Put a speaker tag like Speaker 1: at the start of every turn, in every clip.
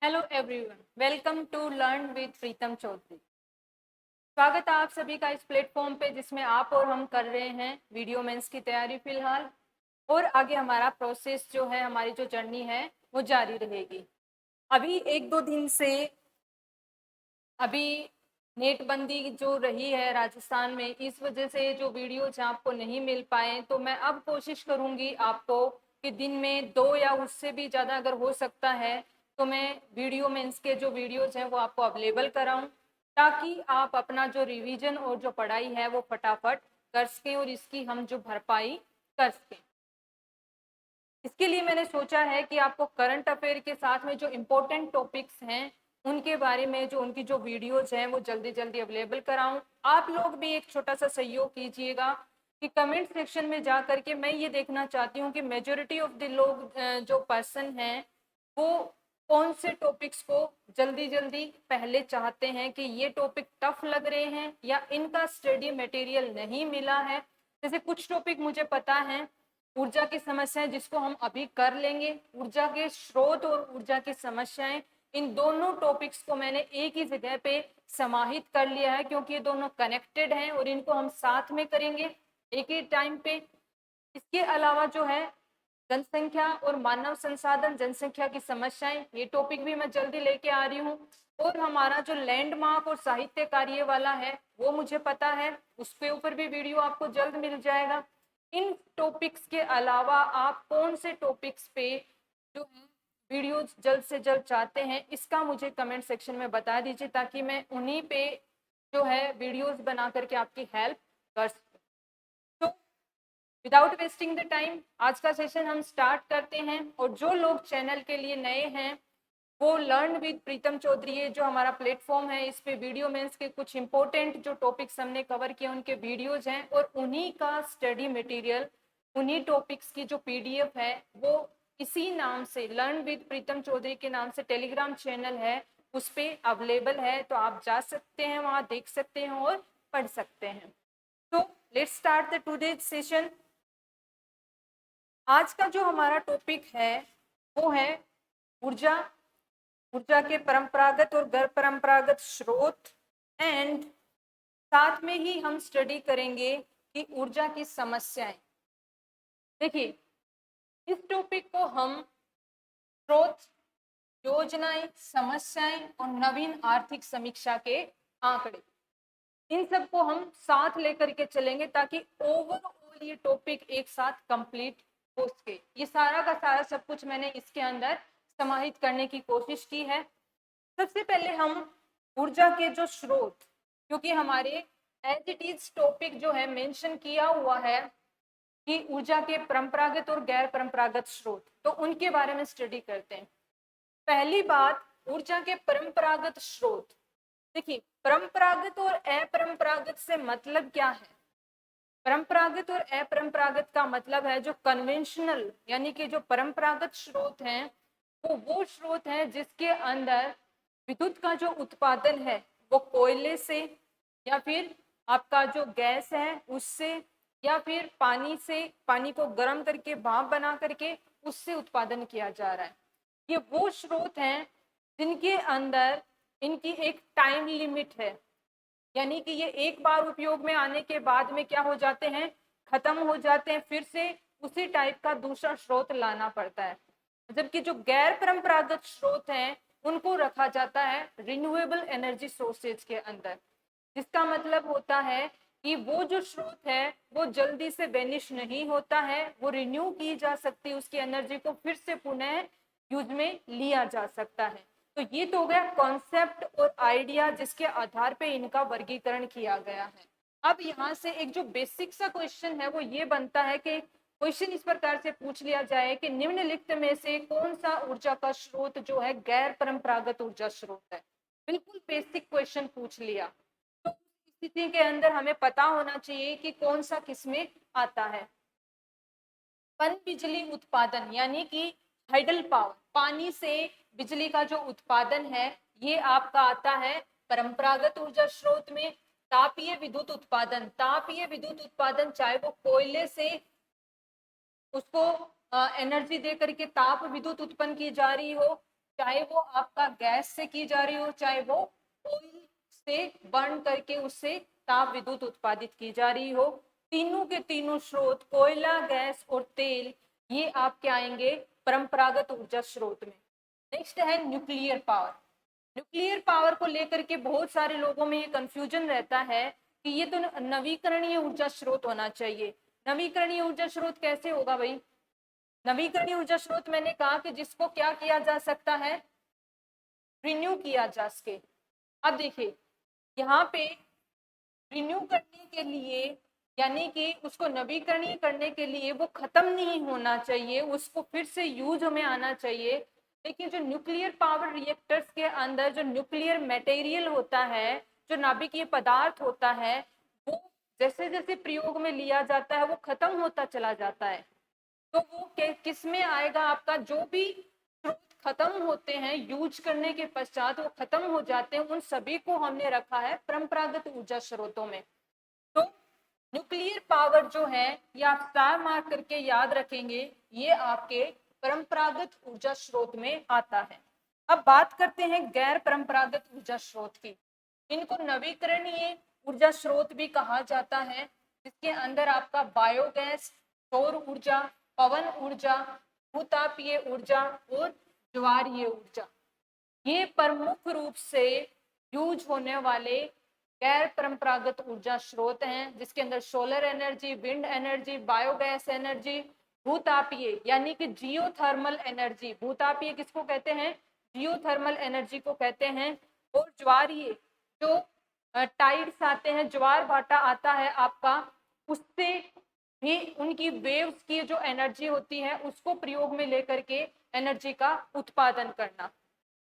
Speaker 1: Hello everyone, welcome to learn with Pritam Chaudhary. स्वागत है आप सभी का इस प्लेटफॉर्म पे जिसमें आप और हम कर रहे हैं वीडियो मेंस की तैयारी फिलहाल। और आगे हमारा प्रोसेस जो है, हमारी जो जर्नी है वो जारी रहेगी। अभी एक दो दिन से अभी नेटबंदी जो रही है राजस्थान में, इस वजह से जो वीडियोज आपको नहीं मिल पाए, तो मैं अब कोशिश करूंगी आपको कि दिन में 2 या उससे भी ज़्यादा अगर हो सकता है तो मैं वीडियो मेंस के जो वीडियोज हैं वो आपको अवेलेबल कराऊं, ताकि आप अपना जो रिवीजन और जो पढ़ाई है वो फटाफट कर सकें और इसकी हम जो भरपाई कर सकें। इसके लिए मैंने सोचा है कि आपको करंट अफेयर के साथ में जो इम्पोर्टेंट टॉपिक्स हैं उनके बारे में जो उनकी जो वीडियोज हैं वो जल्दी जल्दी अवेलेबल कराऊं। आप लोग भी एक छोटा सा सहयोग कीजिएगा कि कमेंट सेक्शन में जा करके मैं ये देखना चाहती हूँ कि मेजोरिटी ऑफ द लोग जो पर्सन हैं वो कौन से टॉपिक्स को जल्दी जल्दी पहले चाहते हैं कि ये टॉपिक टफ लग रहे हैं या इनका स्टडी मटेरियल नहीं मिला है। जैसे कुछ टॉपिक मुझे पता है, ऊर्जा की समस्याएं जिसको हम अभी कर लेंगे, ऊर्जा के स्रोत और ऊर्जा की समस्याएं, इन दोनों टॉपिक्स को मैंने एक ही जगह पे समाहित कर लिया है क्योंकि ये दोनों कनेक्टेड हैं और इनको हम साथ में करेंगे एक ही टाइम पे। इसके अलावा जो है जनसंख्या और मानव संसाधन, जनसंख्या की समस्याएं, ये टॉपिक भी मैं जल्दी लेके आ रही हूँ। और हमारा जो लैंडमार्क और साहित्य कार्य वाला है वो मुझे पता है, उसके ऊपर भी वीडियो आपको जल्द मिल जाएगा। इन टॉपिक्स के अलावा आप कौन से टॉपिक्स पे जो है वीडियो जल्द से जल्द चाहते हैं, इसका मुझे कमेंट सेक्शन में बता दीजिए ताकि मैं उन्हीं पे जो है वीडियोस बना करके आपकी हेल्प कर सकूं। तो विदाउट वेस्टिंग द टाइम आज का सेशन हम स्टार्ट करते हैं। और जो लोग चैनल के लिए नए हैं वो लर्न विद प्रीतम चौधरी है जो हमारा प्लेटफॉर्म है, इस पे वीडियो मेंस के कुछ इंपॉर्टेंट जो टॉपिक्स हमने कवर किए उनके वीडियोज हैं और उन्हीं का स्टडी मटेरियल, उन्हीं टॉपिक्स की जो पीडीएफ है वो इसी नाम से लर्न विद प्रीतम चौधरी के नाम से टेलीग्राम चैनल है, उस पर अवेलेबल है। तो आप जा सकते हैं, वहाँ देख सकते हैं और पढ़ सकते हैं। तो let's start the today session. आज का जो हमारा टॉपिक है वो है ऊर्जा, ऊर्जा के परंपरागत और गैर परंपरागत स्रोत, एंड साथ में ही हम स्टडी करेंगे कि ऊर्जा की समस्याएं। देखिए, इस टॉपिक को हम स्रोत, योजनाएं, समस्याएं और नवीन आर्थिक समीक्षा के आंकड़े, इन सबको हम साथ लेकर के चलेंगे ताकि ओवरऑल ये टॉपिक एक साथ कंप्लीट हो सके। ये सारा का सारा सब कुछ मैंने इसके अंदर समाहित करने की कोशिश की है। सबसे पहले हम ऊर्जा के जो स्रोत, क्योंकि हमारे एज इट इज टॉपिक जो है मेंशन किया हुआ है कि ऊर्जा के परंपरागत और गैर परंपरागत स्रोत, तो उनके बारे में स्टडी करते हैं। पहली बात, ऊर्जा के परंपरागत स्रोत। देखिए, परंपरागत और अपरंपरागत से मतलब क्या है? परंपरागत और अपरंपरागत का मतलब है जो कन्वेंशनल, यानी कि जो परंपरागत स्रोत हैं वो स्रोत हैं जिसके अंदर विद्युत का जो उत्पादन है वो कोयले से, या फिर आपका जो गैस है उससे, या फिर पानी से, पानी को गर्म करके भाप बना करके उससे उत्पादन किया जा रहा है। ये वो स्रोत हैं जिनके अंदर इनकी एक टाइम लिमिट है, यानी कि ये एक बार उपयोग में आने के बाद में क्या हो जाते हैं, खत्म हो जाते हैं, फिर से उसी टाइप का दूसरा स्रोत लाना पड़ता है। जबकि जो गैर परंपरागत स्रोत हैं उनको रखा जाता है रिन्यूएबल एनर्जी सोर्सेज के अंदर, जिसका मतलब होता है कि वो जो स्रोत है वो जल्दी से वेनिश नहीं होता है, वो रिन्यू की जा सकती है, उसकी एनर्जी को फिर से पुनः यूज में लिया जा सकता है। तो ये तो हो गया कॉन्सेप्ट और आइडिया जिसके आधार पे इनका वर्गीकरण किया गया है। अब यहाँ से एक जो बेसिक सा क्वेश्चन है वो ये बनता है कि क्वेश्चन इस प्रकार से पूछ लिया जाए कि निम्नलिखित में से कौन सा ऊर्जा का स्रोत जो है गैर परंपरागत ऊर्जा स्रोत है। बिल्कुल बेसिक क्वेश्चन पूछ लिया, तो स्थिति के अंदर हमें पता होना चाहिए कि कौन सा किसमें आता है। पन बिजली उत्पादन, यानी कि हाइडल पावर, पानी से बिजली का जो उत्पादन है ये आपका आता है परंपरागत ऊर्जा स्रोत में। तापीय विद्युत उत्पादन, तापीय विद्युत उत्पादन चाहे वो कोयले से उसको एनर्जी दे करके ताप विद्युत उत्पन्न की जा रही हो, चाहे वो आपका गैस से की जा रही हो, चाहे वो ऑयल से बर्न करके उससे ताप विद्युत उत्पादित की जा रही हो, तीनों के तीनों स्रोत कोयला, गैस और तेल, ये आपके आएंगे परंपरागत ऊर्जा स्रोत में। नेक्स्ट है न्यूक्लियर पावर। न्यूक्लियर पावर को लेकर के बहुत सारे लोगों में ये कंफ्यूजन रहता है कि ये तो नवीकरणीय ऊर्जा स्रोत होना चाहिए। नवीकरणीय ऊर्जा स्रोत कैसे होगा भाई? नवीकरणीय ऊर्जा स्रोत मैंने कहा कि जिसको क्या किया जा सकता है, रिन्यू किया जा सके। अब देखिए यहाँ पे रिन्यू करने के लिए, यानी कि उसको नवीकरणीय करने के लिए वो खत्म नहीं होना चाहिए, उसको फिर से यूज में आना चाहिए। लेकिन जो न्यूक्लियर पावर रिएक्टर्स के अंदर जो न्यूक्लियर मटेरियल होता है, जो नाभिकीय पदार्थ होता है, वो जैसे जैसे प्रयोग में लिया जाता है वो खत्म होता चला जाता है। तो वो किस में आएगा? आपका जो भी स्रोत खत्म होते हैं यूज करने के पश्चात, वो खत्म हो जाते हैं, उन सभी को हमने रखा है परंपरागत ऊर्जा स्रोतों में। तो न्यूक्लियर पावर जो है, ये आप स्टार मार्क करके याद रखेंगे, ये आपके परंपरागत ऊर्जा स्रोत में आता है। अब बात करते हैं गैर परंपरागत ऊर्जा स्रोत की। इनको नवीकरणीय ऊर्जा स्रोत भी कहा जाता है, जिसके अंदर आपका बायोगैस, सौर ऊर्जा, पवन ऊर्जा, भूतापीय ऊर्जा और ज्वारीय ऊर्जा, ये प्रमुख रूप से यूज होने वाले गैर परंपरागत ऊर्जा स्रोत हैं, जिसके अंदर solar energy, wind energy, biogas energy, भूतापीय यानी कि जियोथर्मल एनर्जी, भूतापीय किसको कहते हैं? जियोथर्मल एनर्जी को कहते हैं, और ज्वारीय जो टाइड्स आते हैं, ज्वार भाटा आता है आपका, उससे भी उनकी वेव्स की जो एनर्जी होती है उसको प्रयोग में लेकर के एनर्जी का उत्पादन करना।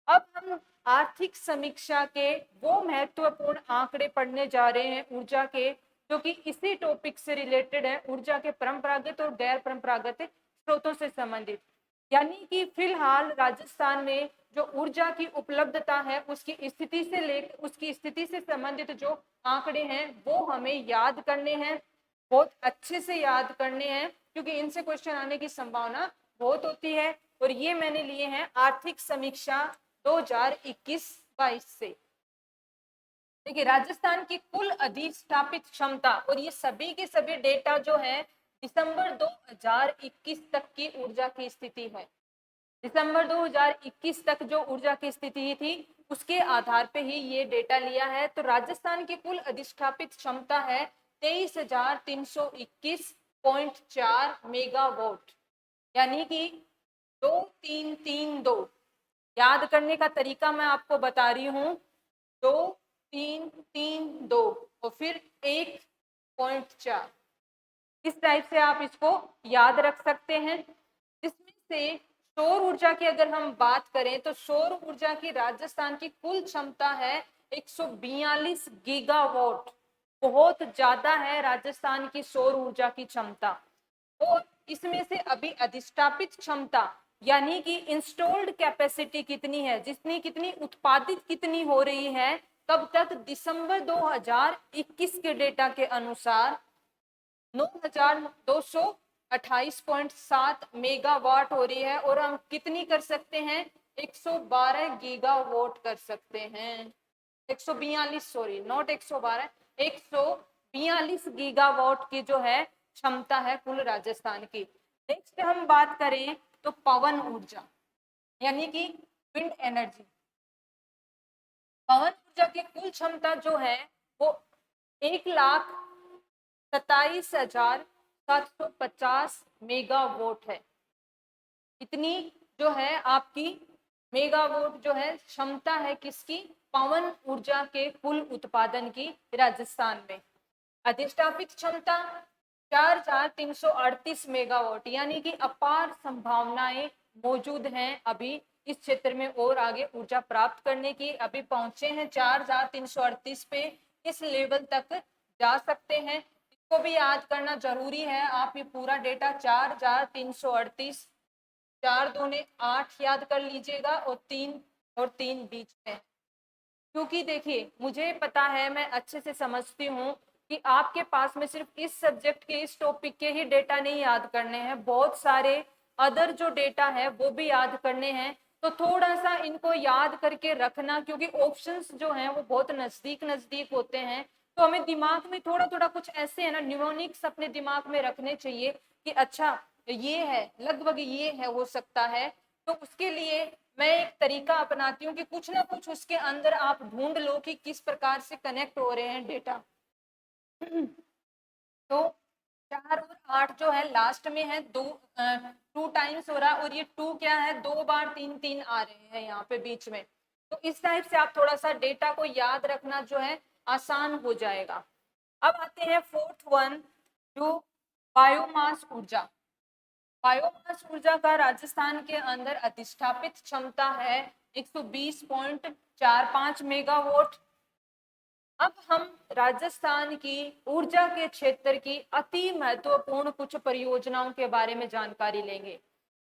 Speaker 1: अब हम आर्थिक समीक्षा के वो महत्वपूर्ण आंकड़े पढ़ने जा रहे हैं ऊर्जा के, जो कि इसी टॉपिक से रिलेटेड है, ऊर्जा के परंपरागत और गैर परंपरागत स्रोतों से संबंधित। यानी कि फिलहाल राजस्थान में जो ऊर्जा की उपलब्धता है उसकी स्थिति से लेकर उसकी स्थिति से संबंधित जो आंकड़े हैं वो हमें याद करने हैं, बहुत अच्छे से याद करने हैं, क्योंकि इनसे क्वेश्चन आने की संभावना बहुत होती है। और ये मैंने लिए हैं आर्थिक समीक्षा 2021-22 से। देखिए राजस्थान की कुल अधिस्थापित क्षमता, और ये सभी के सभी डेटा जो है दिसंबर 2021 तक की ऊर्जा की स्थिति है। दिसंबर 2021 तक जो ऊर्जा की स्थिति थी उसके आधार पे ही ये डेटा लिया है। तो राजस्थान की कुल अधिष्ठापित क्षमता है 23,321.4 मेगावाट, यानी कि 2332। याद करने का तरीका मैं आपको बता रही हूँ, 2332 और फिर 1.4, इस टाइप से आप इसको याद रख सकते हैं। इसमें से सौर ऊर्जा की अगर हम बात करें तो सौर ऊर्जा की राजस्थान की कुल क्षमता है 142 गीगावाट, बहुत ज्यादा है राजस्थान की सौर ऊर्जा की क्षमता। और इसमें से अभी अधिष्ठापित क्षमता यानी कि इंस्टॉल्ड कैपेसिटी कितनी है, जितनी कितनी उत्पादित कितनी हो रही है, कब तक? दिसंबर 2021 के डेटा के अनुसार 9,228.7 मेगावाट हो रही है। और हम कितनी कर सकते हैं? 112 गीगावाट कर सकते हैं। 142, सॉरी नॉट 112, 142 गीगावाट की जो है क्षमता है कुल राजस्थान की। नेक्स्ट हम बात करें तो पवन ऊर्जा यानी कि विंड एनर्जी। पवन ऊर्जा की कुल क्षमता जो है वो 1,27,750 मेगावाट है। इतनी जो है आपकी मेगावाट जो है क्षमता है किसकी? पवन ऊर्जा के कुल उत्पादन की राजस्थान में। अधिष्ठापित क्षमता 4,338 मेगावाट, यानी कि अपार संभावनाएं मौजूद हैं अभी इस क्षेत्र में और आगे ऊर्जा प्राप्त करने की। अभी पहुंचे हैं 4,338 पे, इस लेवल तक जा सकते हैं। इसको भी याद करना जरूरी है। आप ये पूरा डेटा 4,338, 4 दूने 8 याद कर लीजिएगा, और 3 बीच में, क्योंकि देखिए मुझे पता है, मैं अच्छे से समझती हूँ कि आपके पास में सिर्फ इस सब्जेक्ट के इस टॉपिक के ही डेटा नहीं याद करने हैं, बहुत सारे अदर जो डेटा है वो भी याद करने हैं। तो थोड़ा सा इनको याद करके रखना, क्योंकि ऑप्शंस जो हैं वो बहुत नजदीक नजदीक होते हैं। तो हमें दिमाग में थोड़ा थोड़ा कुछ ऐसे है ना न्यूमोनिक्स अपने दिमाग में रखने चाहिए कि अच्छा ये है, लगभग ये है, हो सकता है। तो उसके लिए मैं एक तरीका अपनाती हूँ कि कुछ ना कुछ उसके अंदर आप ढूंढ लो कि किस प्रकार से कनेक्ट हो रहे हैं डेटा। तो 4 और 8 जो है लास्ट में है, 2 टाइम्स हो रहा है, और ये 2 क्या है, 2 बार 3 3 आ रहे हैं यहाँ पे बीच में। तो इस टाइप से आप थोड़ा सा डेटा को याद रखना जो है आसान हो जाएगा। अब आते हैं फोर्थ वन, जो बायोमास ऊर्जा। बायोमास ऊर्जा का राजस्थान के अंदर अधिष्ठापित क्षमता है 120.45 मेगावाट। अब हम राजस्थान की ऊर्जा के क्षेत्र की अति महत्वपूर्ण कुछ परियोजनाओं के बारे में जानकारी लेंगे,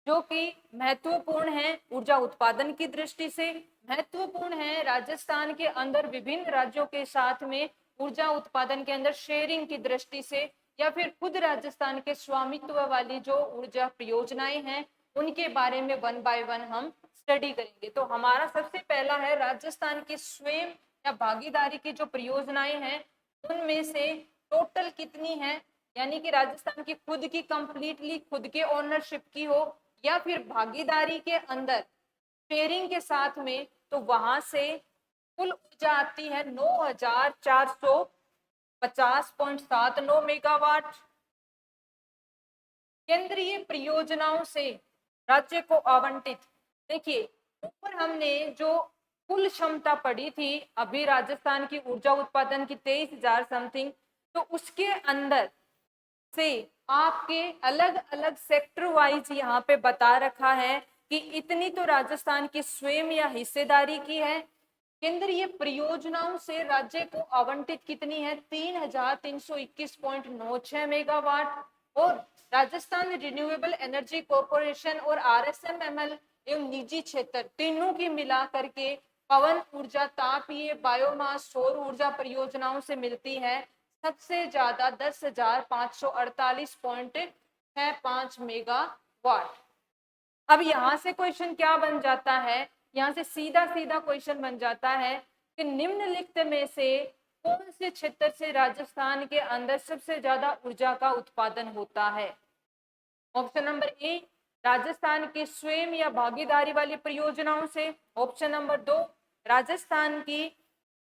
Speaker 1: जो कि महत्वपूर्ण है ऊर्जा उत्पादन की दृष्टि से, महत्वपूर्ण है राजस्थान के अंदर विभिन्न राज्यों के साथ में ऊर्जा उत्पादन के अंदर शेयरिंग की दृष्टि से, या फिर खुद राजस्थान के स्वामित्व वाली जो ऊर्जा परियोजनाएं हैं उनके बारे में वन बाय वन हम स्टडी करेंगे। तो हमारा सबसे पहला है राजस्थान की स्वयं या भागीदारी की जो परियोजनाएं हैं उनमें से टोटल कितनी है, यानी कि राजस्थान की खुद की कंप्लीटली खुद के ओनरशिप की हो या फिर भागीदारी के अंदर शेयरिंग के साथ में, तो वहां से कुल ऊर्जा आती है 9450.79 मेगावाट। केंद्रीय परियोजनाओं से राज्य को आवंटित, देखिए ऊपर हमने जो कुल क्षमता पड़ी थी अभी राजस्थान की ऊर्जा उत्पादन की 23,000 समथिंग, तो उसके अंदर से आपके अलग अलग सेक्टर वाइज यहाँ पे बता रखा है कि इतनी तो राजस्थान की स्वयं या हिस्सेदारी की है। केंद्रीय परियोजनाओं से राज्य को आवंटित कितनी है, 3,321.96 मेगावाट। और राजस्थान रिन्यूएबल एनर्जी कॉर्पोरेशन और RSMML एवं निजी क्षेत्र तीनों की मिला करके पवन ऊर्जा, तापीय, बायोमास, सौर ऊर्जा परियोजनाओं से मिलती है सबसे ज्यादा 10,548.65 मेगावाट। अब यहाँ से क्वेश्चन क्या बन जाता है, यहाँ से सीधा सीधा क्वेश्चन बन जाता है कि निम्नलिखित में से कौन से क्षेत्र से राजस्थान के अंदर सबसे ज्यादा ऊर्जा का उत्पादन होता है। ऑप्शन नंबर ए, राजस्थान की स्वयं या भागीदारी वाली परियोजनाओं से। ऑप्शन नंबर 2, राजस्थान की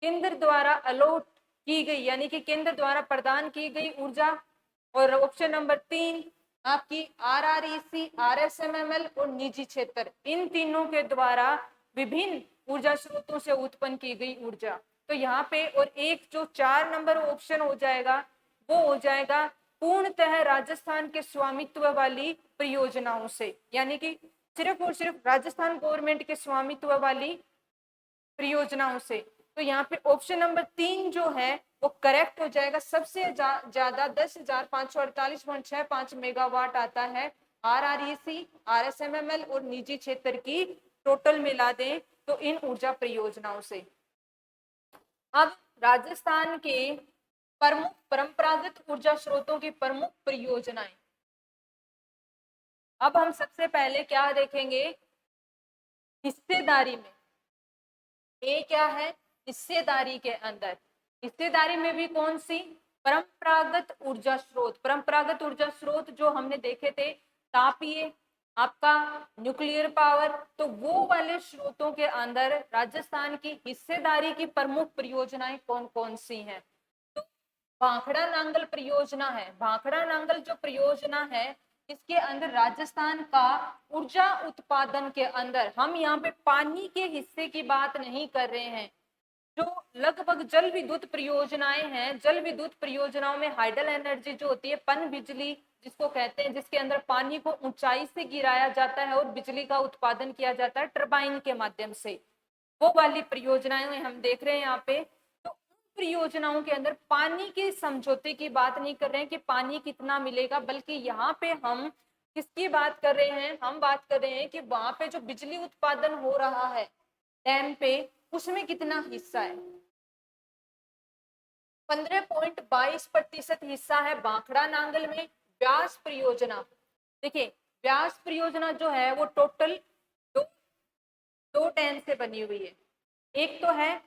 Speaker 1: केंद्र द्वारा अलॉट की गई, यानी कि केंद्र द्वारा प्रदान की गई ऊर्जा। और ऑप्शन नंबर 3 आपकी RREC, RSMML और निजी क्षेत्र, इन तीनों के द्वारा विभिन्न ऊर्जा स्रोतों से उत्पन्न की गई ऊर्जा। तो यहाँ पे और एक जो 4 नंबर ऑप्शन हो जाएगा वो हो जाएगा पूर्णतः राजस्थान के स्वामित्व वाली परियोजनाओं से, यानी कि सिर्फ और सिर्फ राजस्थान गवर्नमेंट के स्वामित्व वाली परियोजनाओं से। तो यहाँ पे ऑप्शन नंबर 3 जो है वो करेक्ट हो जाएगा। सबसे ज्यादा 10,548.65 मेगावाट आता है RREC, RSMML और निजी क्षेत्र की टोटल मिला दें तो इन ऊर्जा परियोजनाओं से। अब राजस्थान के प्रमुख परंपरागत ऊर्जा स्रोतों की प्रमुख परियोजनाएं। अब हम सबसे पहले क्या देखेंगे, हिस्सेदारी में। ए क्या है, हिस्सेदारी के अंदर, हिस्सेदारी में भी कौन सी, परंपरागत ऊर्जा स्रोत। परंपरागत ऊर्जा स्रोत जो हमने देखे थे तापीय, आपका न्यूक्लियर पावर, तो वो वाले स्रोतों के अंदर राजस्थान की हिस्सेदारी की प्रमुख परियोजनाएं कौन कौन सी हैं। तो भाखड़ा नांगल परियोजना है। भाखड़ा नांगल जो परियोजना है इसके अंदर राजस्थान का ऊर्जा उत्पादन के अंदर, हम यहाँ पे पानी के हिस्से की बात नहीं कर रहे हैं, जो लगभग जल विद्युत परियोजनाएं हैं, जल विद्युत परियोजनाओं में हाइडल एनर्जी जो होती है, पन बिजली जिसको कहते हैं, जिसके अंदर पानी को ऊंचाई से गिराया जाता है और बिजली का उत्पादन किया जाता है टरबाइन के माध्यम से, वो वाली परियोजनाएं हम देख रहे हैं यहाँ पे। तो उन परियोजनाओं के अंदर पानी के समझौते की बात नहीं कर रहे हैं कि पानी कितना मिलेगा, बल्कि यहाँ पे हम किसकी बात कर रहे हैं, हम बात कर रहे हैं कि वहां पे जो बिजली उत्पादन हो रहा है डैम पे, उसमें कितना हिस्सा है। 15.22% हिस्सा है भाखड़ा नांगल में। व्यास परियोजना, देखिए व्यास परियोजना जो है वो टोटल दो टैन से बनी हुई है। एक तो है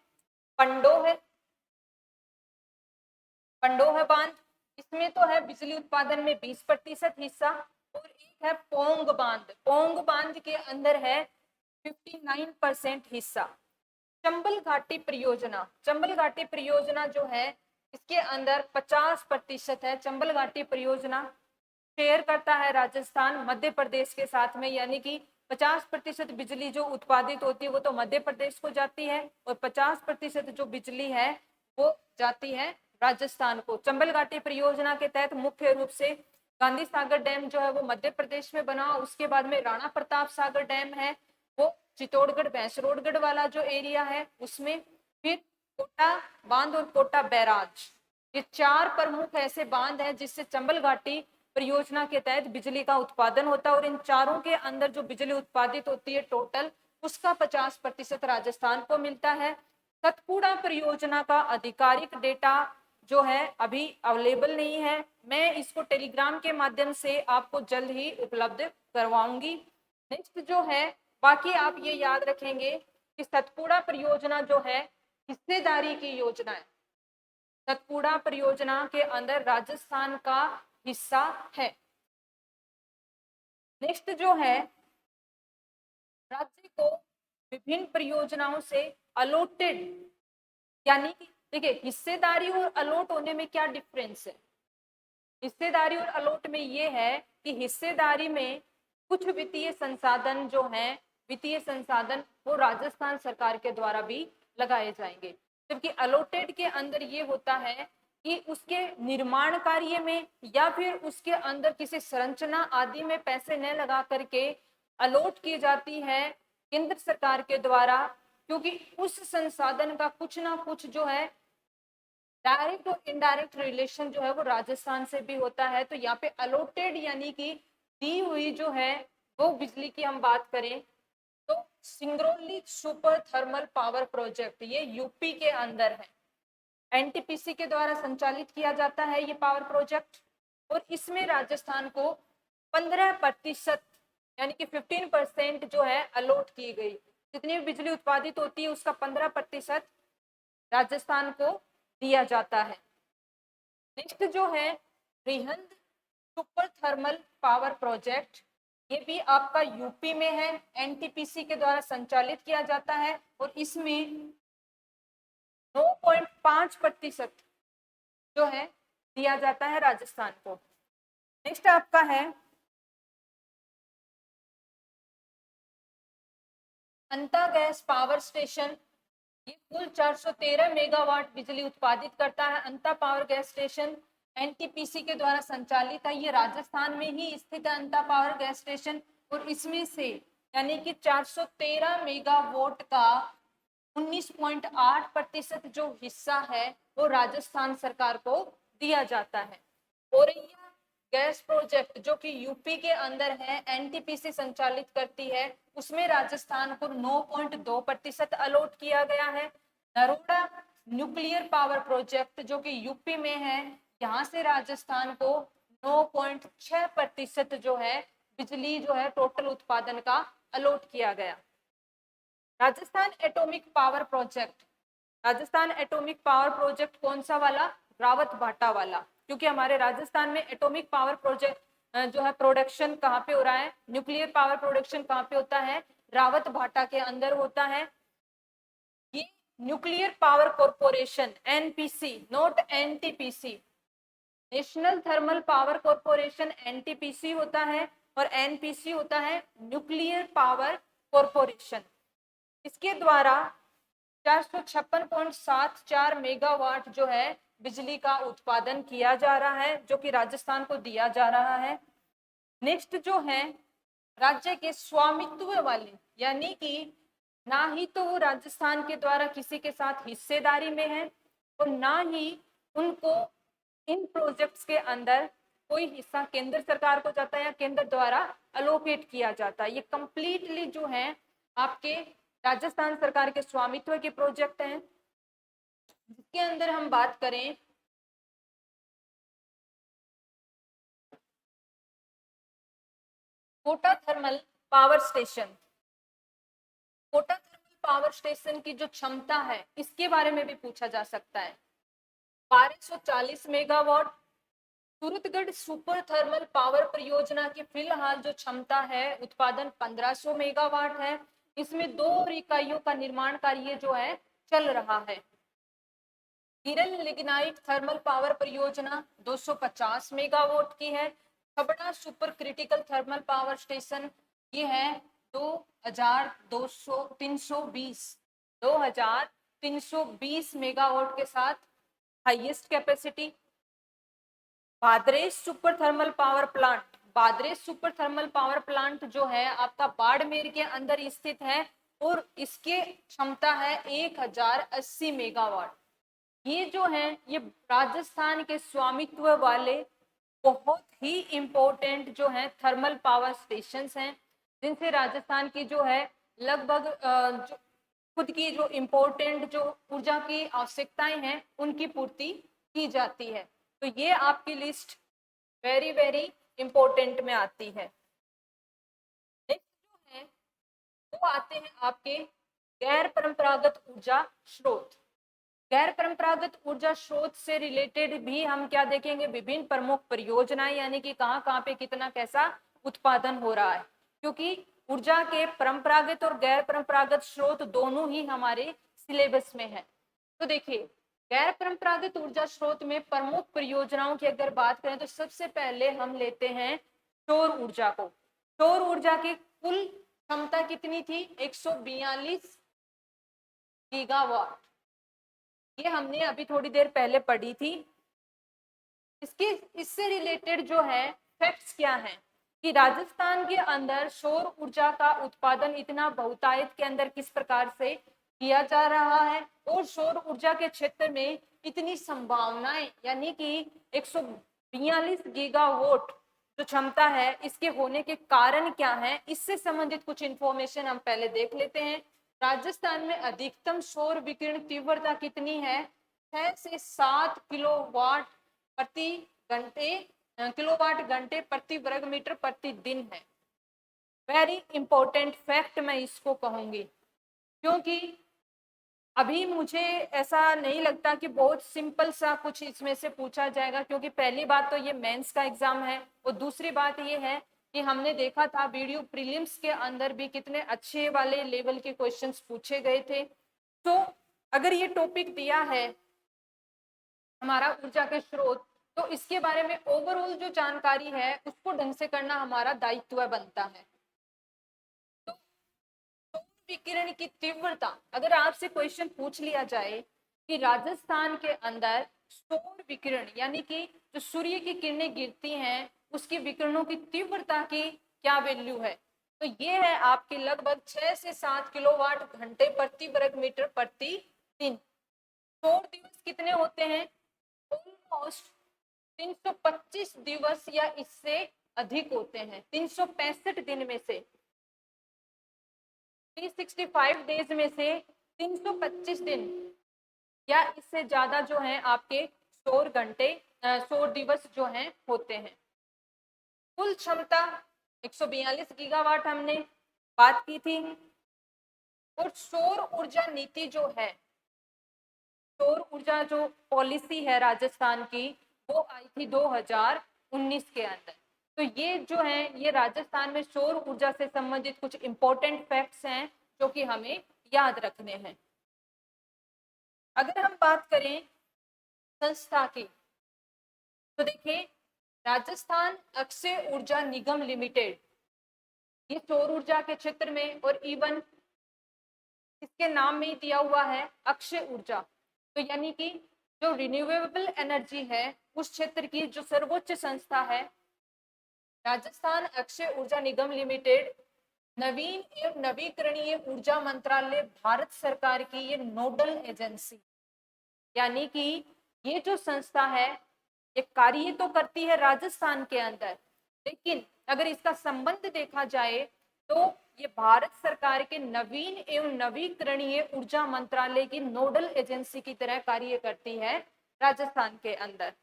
Speaker 1: पंडोह बांध, इसमें तो है बिजली उत्पादन में 20% हिस्सा, और एक है पोंग बांध के अंदर है 59% हिस्सा। चंबल घाटी परियोजना जो है इसके अंदर 50% है। चंबल घाटी परियोजना शेयर करता है राजस्थान मध्य प्रदेश के साथ में, यानी कि 50% बिजली जो उत्पादित होती है वो तो मध्य प्रदेश को जाती है, और 50% जो बिजली है वो जाती है राजस्थान को। चंबल घाटी परियोजना के तहत मुख्य रूप से गांधी सागर डैम जो है वो मध्य प्रदेश में बना, उसके बाद में राणा प्रताप सागर डैम है वो चित्तौड़गढ़ भैंसरोडगढ़ वाला जो एरिया है उसमें, फिर कोटा बांध और कोटा बैराज, ये चार प्रमुख ऐसे बांध हैं जिससे चंबल घाटी परियोजना के तहत बिजली का उत्पादन होता है। और इन चारों के अंदर जो बिजली उत्पादित होती है टोटल, उसका 50% राजस्थान को मिलता है। सतपुड़ा परियोजना का आधिकारिक डेटा जो है अभी अवेलेबल नहीं है, मैं इसको टेलीग्राम के माध्यम से आपको जल्द ही उपलब्ध करवाऊंगी। नेक्स्ट जो है, बाकी आप ये याद रखेंगे कि सतपुड़ा परियोजना जो है हिस्सेदारी की योजना है। सतपुड़ा परियोजना के अंदर राजस्थान का हिस्सा है। नेक्स्ट जो है, राज्य को विभिन्न परियोजनाओं से अलॉटेड, यानी कि देखिए हिस्सेदारी और अलॉट होने में क्या डिफरेंस है। हिस्सेदारी और अलॉट में ये है कि हिस्सेदारी में कुछ वित्तीय संसाधन जो हैं, वित्तीय संसाधन वो राजस्थान सरकार के द्वारा भी लगाए जाएंगे, जबकि अलॉटेड के अंदर ये होता है कि उसके निर्माण कार्य में या फिर उसके अंदर किसी संरचना आदि में पैसे न लगा करके अलॉट की जाती है केंद्र सरकार के द्वारा, क्योंकि उस संसाधन का कुछ ना कुछ जो है डायरेक्ट और इनडायरेक्ट रिलेशन जो है वो राजस्थान से भी होता है। तो यहाँ पे अलॉटेड यानी कि दी हुई जो है वो बिजली की हम बात करें तो Singrauli super thermal power project ये यूपी के अंदर है, एनटीपीसी के द्वारा संचालित किया जाता है ये पावर प्रोजेक्ट, और इसमें राजस्थान को 15% यानी कि 15% जो है अलॉट की गई। जितनी भी बिजली उत्पादित होती है उसका 15% राजस्थान को दिया जाता है। नेक्स्ट जो है Rihand super thermal power project, ये भी आपका यूपी में है, एनटीपीसी के द्वारा संचालित किया जाता है, और इसमें 9.5% जो है दिया जाता है राजस्थान को। नेक्स्ट आपका है अंता गैस पावर स्टेशन, ये कुल 413 मेगावाट बिजली उत्पादित करता है। अंता पावर गैस स्टेशन एनटीपीसी के द्वारा संचालित है, ये राजस्थान में ही स्थित है अंता पावर गैस स्टेशन, और इसमें से यानी कि 413 मेगावाट का 19.8% जो हिस्सा है वो राजस्थान सरकार को दिया जाता है। औरैया गैस प्रोजेक्ट जो कि यूपी के अंदर है, एनटीपीसी संचालित करती है, उसमें राजस्थान को 9.2% अलॉट किया गया है। नरोड़ा न्यूक्लियर पावर प्रोजेक्ट जो कि यूपी में है, यहाँ से राजस्थान को 9.6% जो है बिजली जो है टोटल उत्पादन का अलॉट किया गया। Rajasthan atomic power project, Rajasthan atomic power project कौन सा वाला, रावत भाटा वाला, क्योंकि हमारे राजस्थान में एटॉमिक पावर प्रोजेक्ट जो है प्रोडक्शन कहाँ पे हो रहा है, न्यूक्लियर पावर प्रोडक्शन कहाँ पे होता है, रावत भाटा के अंदर होता है। ये nuclear power corporation NPC not NTPC, national thermal power corporation NTPC होता है और एनपीसी होता है न्यूक्लियर पावर कॉर्पोरेशन। इसके द्वारा 456.74 मेगावाट जो है बिजली का उत्पादन किया जा रहा है, जो कि राजस्थान को दिया जा रहा है। नेक्स्ट जो है राज्य के स्वामित्व वाले, यानी कि ना ही तो वो राजस्थान के द्वारा किसी के साथ हिस्सेदारी में है और ना ही उनको इन प्रोजेक्ट्स के अंदर कोई हिस्सा केंद्र सरकार को जाता है या केंद्र द्वारा अलोकेट किया जाता है। ये कंप्लीटली जो है आपके राजस्थान सरकार के स्वामित्व के प्रोजेक्ट हैं, जिसके अंदर हम बात करें Kota thermal power station. Kota power station की जो क्षमता है इसके बारे में भी पूछा जा सकता है। 1240 megawatt. Suratgarh super thermal power परियोजना की फिलहाल जो क्षमता है उत्पादन 1500 मेगावाट है। इसमें 2 और इकाइयों का निर्माण कार्य जो है चल रहा है। हिरन लिग्नाइट थर्मल पावर परियोजना 250 मेगावाट की है। Chhabra super critical thermal power station ये है 2320 मेगावाट के साथ highest capacity. Badresh super thermal power plant, Badresh super thermal power plant जो है आपका बाड़मेर के अंदर स्थित है और इसके क्षमता है 1080 मेगावाट। ये जो है ये राजस्थान के स्वामित्व वाले बहुत ही इम्पोर्टेंट जो है थर्मल पावर स्टेशंस हैं, जिनसे राजस्थान की जो है लगभग जो खुद की जो इम्पोर्टेंट जो ऊर्जा की आवश्यकताएं हैं उनकी पूर्ति की जाती है। तो ये आपकी लिस्ट वेरी वेरी इम्पोर्टेंट में आती है। नेक्स्ट जो है वो आते हैं आपके गैर परंपरागत ऊर्जा स्रोत। गैर परंपरागत ऊर्जा स्रोत से रिलेटेड भी हम क्या देखेंगे, विभिन्न प्रमुख परियोजनाएं, यानी कि कहाँ कहाँ पे कितना कैसा उत्पादन हो रहा है, क्योंकि ऊर्जा के परंपरागत और गैर परंपरागत स्रोत दोनों ही हमारे सिलेबस में है। तो देखिए गैर परंपरागत ऊर्जा स्रोत में प्रमुख परियोजनाओं की अगर बात करें तो सबसे पहले हम लेते हैं सौर ऊर्जा को। सौर ऊर्जा की कुल क्षमता कितनी थी, 142 गीगावाट। ये हमने अभी थोड़ी देर पहले पढ़ी थी। इससे रिलेटेड जो है फैक्ट्स क्या हैं कि राजस्थान के अंदर सौर ऊर्जा का उत्पादन इतना बहुतायत के अंदर किस प्रकार से किया जा रहा है और सौर ऊर्जा के क्षेत्र में इतनी संभावनाएं, यानी कि 142 गीगावाट जो क्षमता है इसके होने के कारण क्या है, इससे संबंधित कुछ इंफॉर्मेशन हम पहले देख लेते हैं। राजस्थान में अधिकतम सौर विकिरण तीव्रता कितनी है, 6 से 7 किलोवाट घंटे प्रति वर्ग मीटर प्रति दिन है। वेरी इंपॉर्टेंट फैक्ट मैं इसको कहूंगी, क्योंकि अभी मुझे ऐसा नहीं लगता कि बहुत सिंपल सा कुछ इसमें से पूछा जाएगा, क्योंकि पहली बात तो ये मेंस का एग्जाम है और दूसरी बात ये है कि हमने देखा था वीडियो प्रीलिम्स के अंदर भी कितने अच्छे वाले लेवल के क्वेश्चंस पूछे गए थे। तो अगर ये टॉपिक दिया है हमारा ऊर्जा के स्रोत, तो इसके बारे में ओवरऑल जो जानकारी है उसको ढंग से करना हमारा दायित्व बनता है। तो सौर विकिरण की तीव्रता, अगर आपसे क्वेश्चन पूछ लिया जाए कि राजस्थान के अंदर सौर विकिरण यानी कि जो सूर्य की किरणें गिरती हैं उसकी विकिरणों की तीव्रता की क्या वैल्यू है, तो ये है आपके लगभग 6 से 7 किलोवाट घंटे प्रति वर्ग मीटर प्रति दिन। सौर दिवस कितने होते हैं, ऑलमोस्ट 325 दिवस या इससे अधिक होते हैं। 365 दिन में से 365 डेज में से 325 दिन या इससे ज्यादा जो है आपके सौर दिवस जो हैं होते हैं। कुल क्षमता 142 गीगावाट हमने बात की थी। और सौर ऊर्जा नीति जो है, सौर ऊर्जा जो पॉलिसी है राजस्थान की, वो आई थी 2019 के अंदर। तो ये जो है ये राजस्थान में सौर ऊर्जा से संबंधित कुछ इंपॉर्टेंट फैक्ट्स हैं जो कि हमें याद रखने हैं। अगर हम बात करें संस्था की, तो देखिए राजस्थान अक्षय ऊर्जा निगम लिमिटेड, ये सौर ऊर्जा के क्षेत्र में और इवन इसके नाम में ही दिया हुआ है अक्षय ऊर्जा, तो यानी कि जो रिन्यूएबल एनर्जी है उस क्षेत्र की जो सर्वोच्च संस्था है राजस्थान अक्षय ऊर्जा निगम लिमिटेड, नवीन एवं नवीकरणीय ऊर्जा मंत्रालय भारत सरकार की ये नोडल एजेंसी, यानी कि ये जो संस्था है ये कार्य तो करती है राजस्थान के अंदर, लेकिन अगर इसका संबंध देखा जाए तो ये भारत सरकार के नवीन एवं नवीकरणीय ऊर्जा मंत्रालय की नोडल एजेंसी की तरह कार्य करती है राजस्थान के अंदर।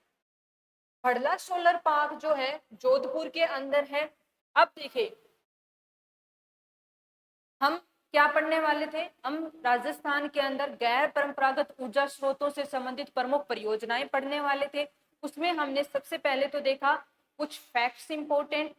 Speaker 1: हड़ला सोलर पार्क जो है जोधपुर के अंदर है। अब देखिए हम क्या पढ़ने वाले थे? हम राजस्थान के अंदर गैर परंपरागत ऊर्जा स्रोतों से संबंधित प्रमुख परियोजनाएं पढ़ने वाले थे। उसमें हमने सबसे पहले तो देखा कुछ फैक्ट्स इंपॉर्टेंट,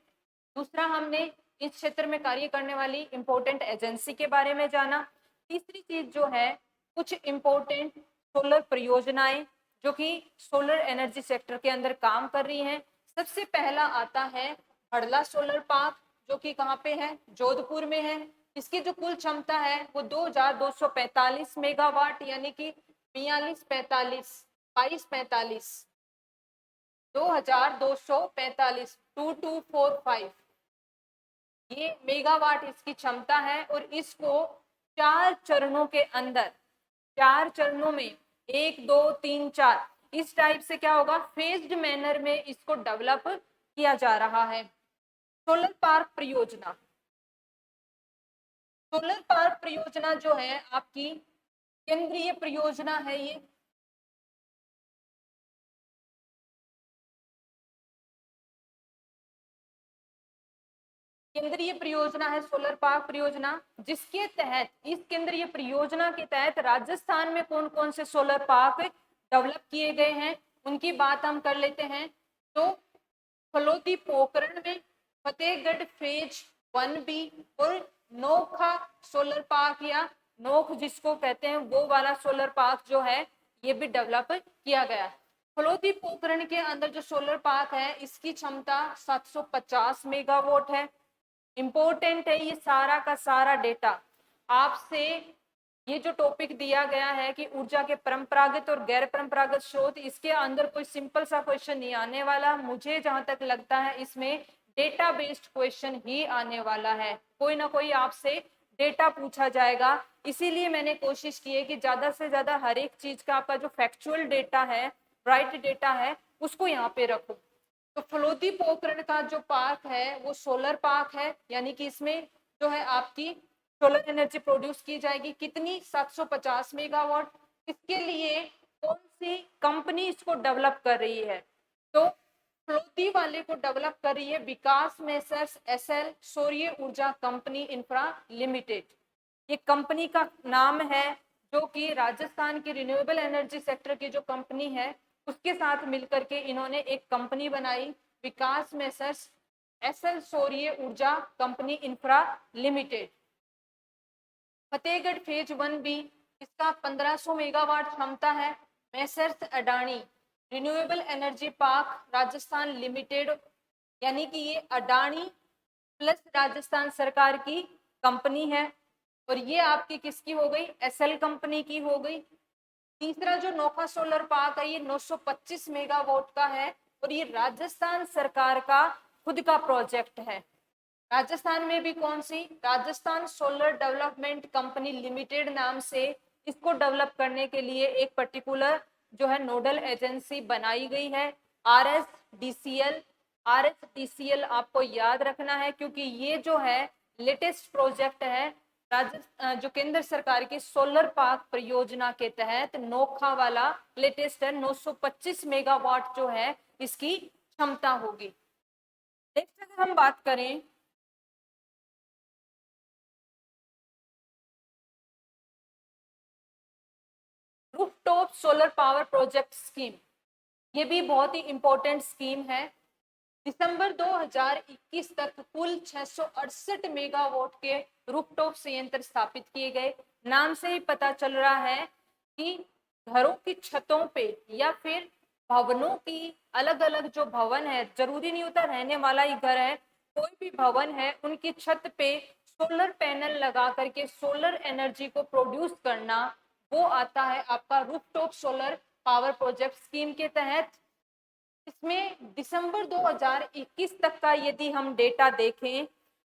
Speaker 1: दूसरा हमने इस क्षेत्र में कार्य करने वाली इंपॉर्टेंट एजेंसी के बारे में जाना, तीसरी चीज जो है कुछ इंपॉर्टेंट सोलर परियोजनाएं जो कि सोलर एनर्जी सेक्टर के अंदर काम कर रही हैं। सबसे पहला आता है हड़ला सोलर पार्क, जो कि कहाँ पे है? जोधपुर में है। इसकी जो कुल क्षमता है वो 2245 मेगावाट, यानी कि 2245 ये मेगावाट इसकी क्षमता है। और इसको 4 चरणों के अंदर, 4 चरणों में 1 2 3 4 इस टाइप से क्या होगा, फेज्ड मैनर में इसको डेवलप किया जा रहा है। सोलर पार्क परियोजना, सोलर पार्क परियोजना जो है आपकी केंद्रीय परियोजना है। ये केंद्रीय परियोजना है सोलर पार्क परियोजना, जिसके तहत, इस केंद्रीय परियोजना के तहत राजस्थान में कौन कौन से सोलर पार्क डेवलप किए गए हैं उनकी बात हम कर लेते हैं। तो फलोदी पोखरण में फतेहगढ़ फेज 1B और नोखा सोलर पार्क या नोख जिसको कहते हैं वो वाला सोलर पार्क जो है ये भी डेवलप किया गया। फलोदी पोखरण के अंदर जो सोलर पार्क है इसकी क्षमता 750 मेगावाट है। इंपॉर्टेंट है ये सारा का सारा डेटा। आपसे ये जो टॉपिक दिया गया है कि ऊर्जा के परंपरागत और गैर परंपरागत स्रोत, इसके अंदर कोई सिंपल सा क्वेश्चन नहीं आने वाला। मुझे जहां तक लगता है इसमें डेटा बेस्ड क्वेश्चन ही आने वाला है, कोई ना कोई आपसे डेटा पूछा जाएगा। इसीलिए मैंने कोशिश की है कि ज्यादा से ज्यादा हर एक चीज का आपका जो फैक्चुअल डेटा है, राइट डेटा है, उसको यहाँ पे रखो। तो फलोदी पोखरण का जो पार्क है वो सोलर पार्क है, यानी कि इसमें जो है आपकी सोलर एनर्जी प्रोड्यूस की जाएगी। कितनी? 750 मेगावाट। इसके लिए कौन सी कंपनी इसको डेवलप कर रही है? तो फलोदी वाले को डेवलप कर रही है विकास मेसर्स एसएल सौर्य ऊर्जा कंपनी इंफ्रा लिमिटेड। ये कंपनी का नाम है, जो कि राजस्थान की रिन्यूएबल एनर्जी सेक्टर की जो कंपनी है उसके साथ मिलकर के इन्होंने एक कंपनी बनाई, विकास मेसर्स एसएल सौर्य ऊर्जा company infra limited. Fatehgarh phase 1B, इसका 1500 मेगावाट क्षमता है। Messrs Adani renewable energy park Rajasthan limited, यानी कि ये अडानी प्लस राजस्थान सरकार की कंपनी है। और ये आपकी किसकी हो गई? एसएल कंपनी की हो गई। तीसरा जो नोखा सोलर पार्क है ये 925 मेगावाट का है और ये राजस्थान सरकार का खुद का प्रोजेक्ट है। राजस्थान में भी कौन सी? Rajasthan solar development company limited नाम से इसको डेवलप करने के लिए एक पर्टिकुलर जो है नोडल एजेंसी बनाई गई है, RSDCL। RSDCL आपको याद रखना है क्योंकि ये जो है लेटेस्ट प्रोजेक्ट है राजस्थान जो केंद्र सरकार की सोलर पार्क परियोजना के तहत नोखा वाला लेटेस्ट है। 925 मेगावाट जो है इसकी क्षमता होगी। नेक्स्ट अगर हम बात करें rooftop solar power project scheme, ये भी बहुत ही इंपॉर्टेंट स्कीम है। दिसंबर 2021 तक कुल 668 मेगावाट के रूफटॉप संयंत्र स्थापित किए गए। नाम से ही पता चल रहा है कि घरों की छतों पे या फिर भवनों की अलग अलग जो भवन है, जरूरी नहीं होता रहने वाला ही घर है, कोई भी भवन है उनकी छत पे सोलर पैनल लगा करके सोलर एनर्जी को प्रोड्यूस करना, वो आता है आपका rooftop solar power project scheme के तहत। इसमें दिसंबर 2021 तक का यदि हम डेटा देखें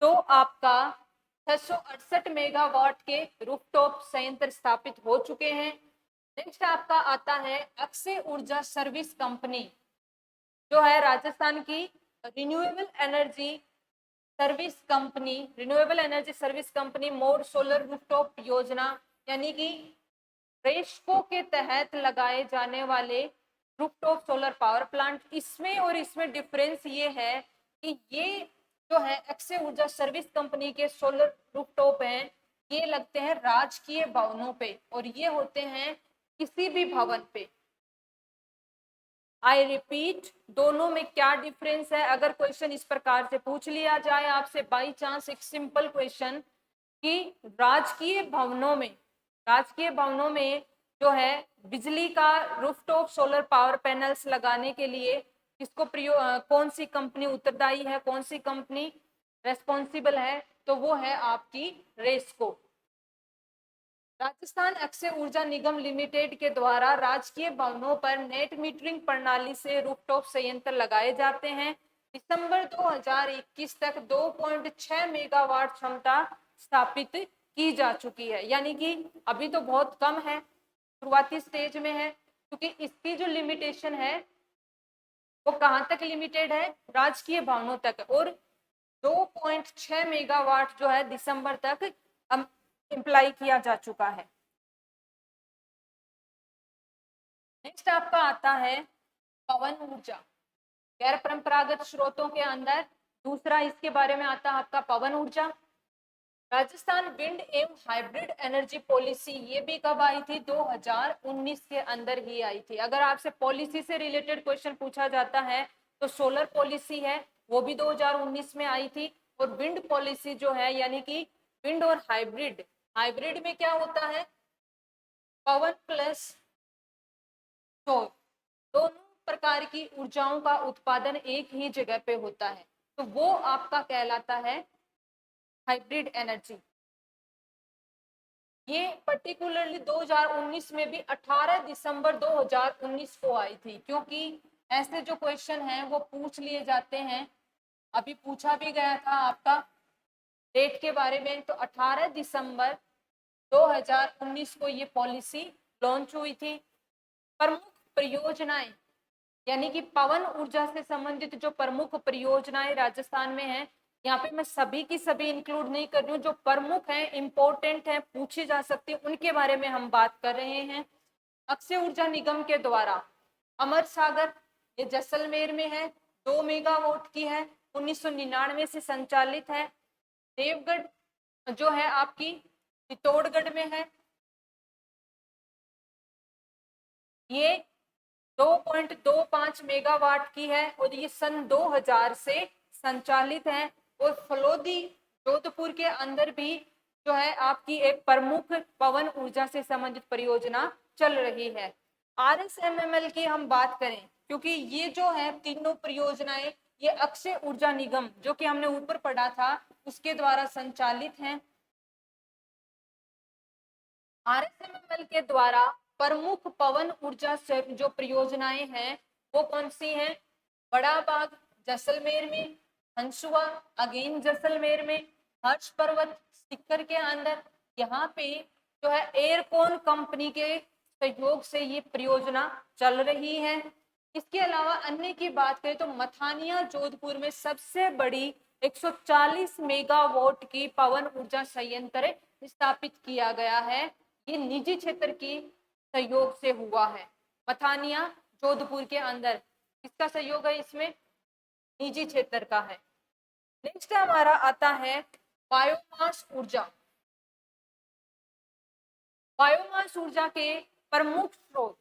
Speaker 1: तो आपका 668 मेगावाट के रूफटॉप संयंत्र स्थापित हो चुके हैं। नेक्स्ट आपका आता है अक्षय ऊर्जा सर्विस कंपनी, जो है राजस्थान की renewable energy service company mode solar rooftop योजना, यानी कि रेस्को के तहत लगाए जाने वाले रूफटॉप सोलर पावर प्लांट। इसमें और इसमें डिफरेंस ये है कि ये जो है अक्षय ऊर्जा सर्विस कंपनी के सोलर रूफटॉप हैं ये लगते हैं राजकीय भवनों पे और ये होते हैं किसी भी भवन पे। आई रिपीट, दोनों में क्या डिफरेंस है? अगर क्वेश्चन इस प्रकार से पूछ लिया जाए आपसे बाई चांस, एक सिंपल क्वेश्चन कि राजकीय भवनों में जो है बिजली का रूफटॉप सोलर पावर पैनल्स लगाने के लिए किसको कौन सी कंपनी उत्तरदायी है, कौन सी कंपनी रेस्पॉन्सिबल है? तो वो है आपकी रेस्को। राजस्थान अक्षय ऊर्जा निगम लिमिटेड के द्वारा राजकीय भवनों पर नेट मीटरिंग प्रणाली से रूफटॉप संयंत्र लगाए जाते हैं। दिसंबर 2021 तक 2.6 मेगावाट क्षमता स्थापित की जा चुकी है, यानी कि अभी तो बहुत कम है, शुरुआती स्टेज में है, क्योंकि इसकी जो लिमिटेशन है वो कहाँ तक लिमिटेड है? राजकीय भवनों तक। और 2.6 मेगावाट जो है दिसंबर तक इम्प्लाई किया जा चुका है। नेक्स्ट आपका आता है पवन ऊर्जा। गैर परंपरागत स्रोतों के अंदर दूसरा इसके बारे में आता है आपका पवन ऊर्जा। राजस्थान विंड एवं हाइब्रिड एनर्जी पॉलिसी, ये भी कब आई थी? 2019 के अंदर ही आई थी। अगर आपसे पॉलिसी से रिलेटेड क्वेश्चन पूछा जाता है तो सोलर पॉलिसी है, वो भी 2019 में आई थी। और विंड पॉलिसी जो है, यानी कि विंड और हाइब्रिड, हाइब्रिड में क्या होता है? पवन प्लस सौर, दोनों प्रकार की ऊर्जाओं का उत्पादन एक ही जगह पे होता है, तो वो आपका कहलाता है हाइब्रिड एनर्जी। ये पर्टिकुलरली 2019 में भी 18 दिसंबर 2019 को आई थी, क्योंकि ऐसे जो क्वेश्चन हैं वो पूछ लिए जाते हैं। अभी पूछा भी गया था आपका डेट के बारे में, तो 18 दिसंबर 2019 को ये पॉलिसी लॉन्च हुई थी। प्रमुख परियोजनाएं, यानी कि पवन ऊर्जा से संबंधित जो प्रमुख परियोजनाएं राजस्थान में हैं, यहाँ पे मैं सभी की सभी इंक्लूड नहीं कर रही हूँ, जो प्रमुख हैं, इंपॉर्टेंट हैं, पूछी जा सकती है, उनके बारे में हम बात कर रहे हैं। अक्षय ऊर्जा निगम के द्वारा अमर सागर, ये जैसलमेर में है, 2 मेगावाट की है, 1999 से संचालित है। देवगढ़ जो है आपकी चित्तौड़गढ़ में है, ये 2.25 मेगावाट की है और ये सन 2000 से संचालित है। और फलोदी जोधपुर के अंदर भी जो है आपकी एक प्रमुख पवन ऊर्जा से संबंधित परियोजना चल रही है। RSMML की हम बात करें, क्योंकि ये जो है तीनों परियोजनाएं ये अक्षय ऊर्जा निगम जो कि हमने ऊपर पढ़ा था उसके द्वारा संचालित हैं। RSMML के द्वारा प्रमुख पवन ऊर्जा से जो परियोजनाएं हैं वो कौन सी हैं? बड़ा बाग जैसलमेर में, हंसुआ अगेन जैसलमेर में, हर्ष पर्वत सीकर के अंदर, यहाँ पे जो है एयरकॉन कंपनी के सहयोग से ये परियोजना चल रही है। इसके अलावा अन्य की बात करें तो मथानिया जोधपुर में सबसे बड़ी 140 मेगावाट की पवन ऊर्जा संयंत्र स्थापित किया गया है। ये निजी क्षेत्र की सहयोग से हुआ है। मथानिया जोधपुर के अंदर किसका सहयोग है? इसमें निजी क्षेत्र का है। नेक्स्ट हमारा आता है बायोमास ऊर्जा। बायोमास ऊर्जा के प्रमुख स्रोत,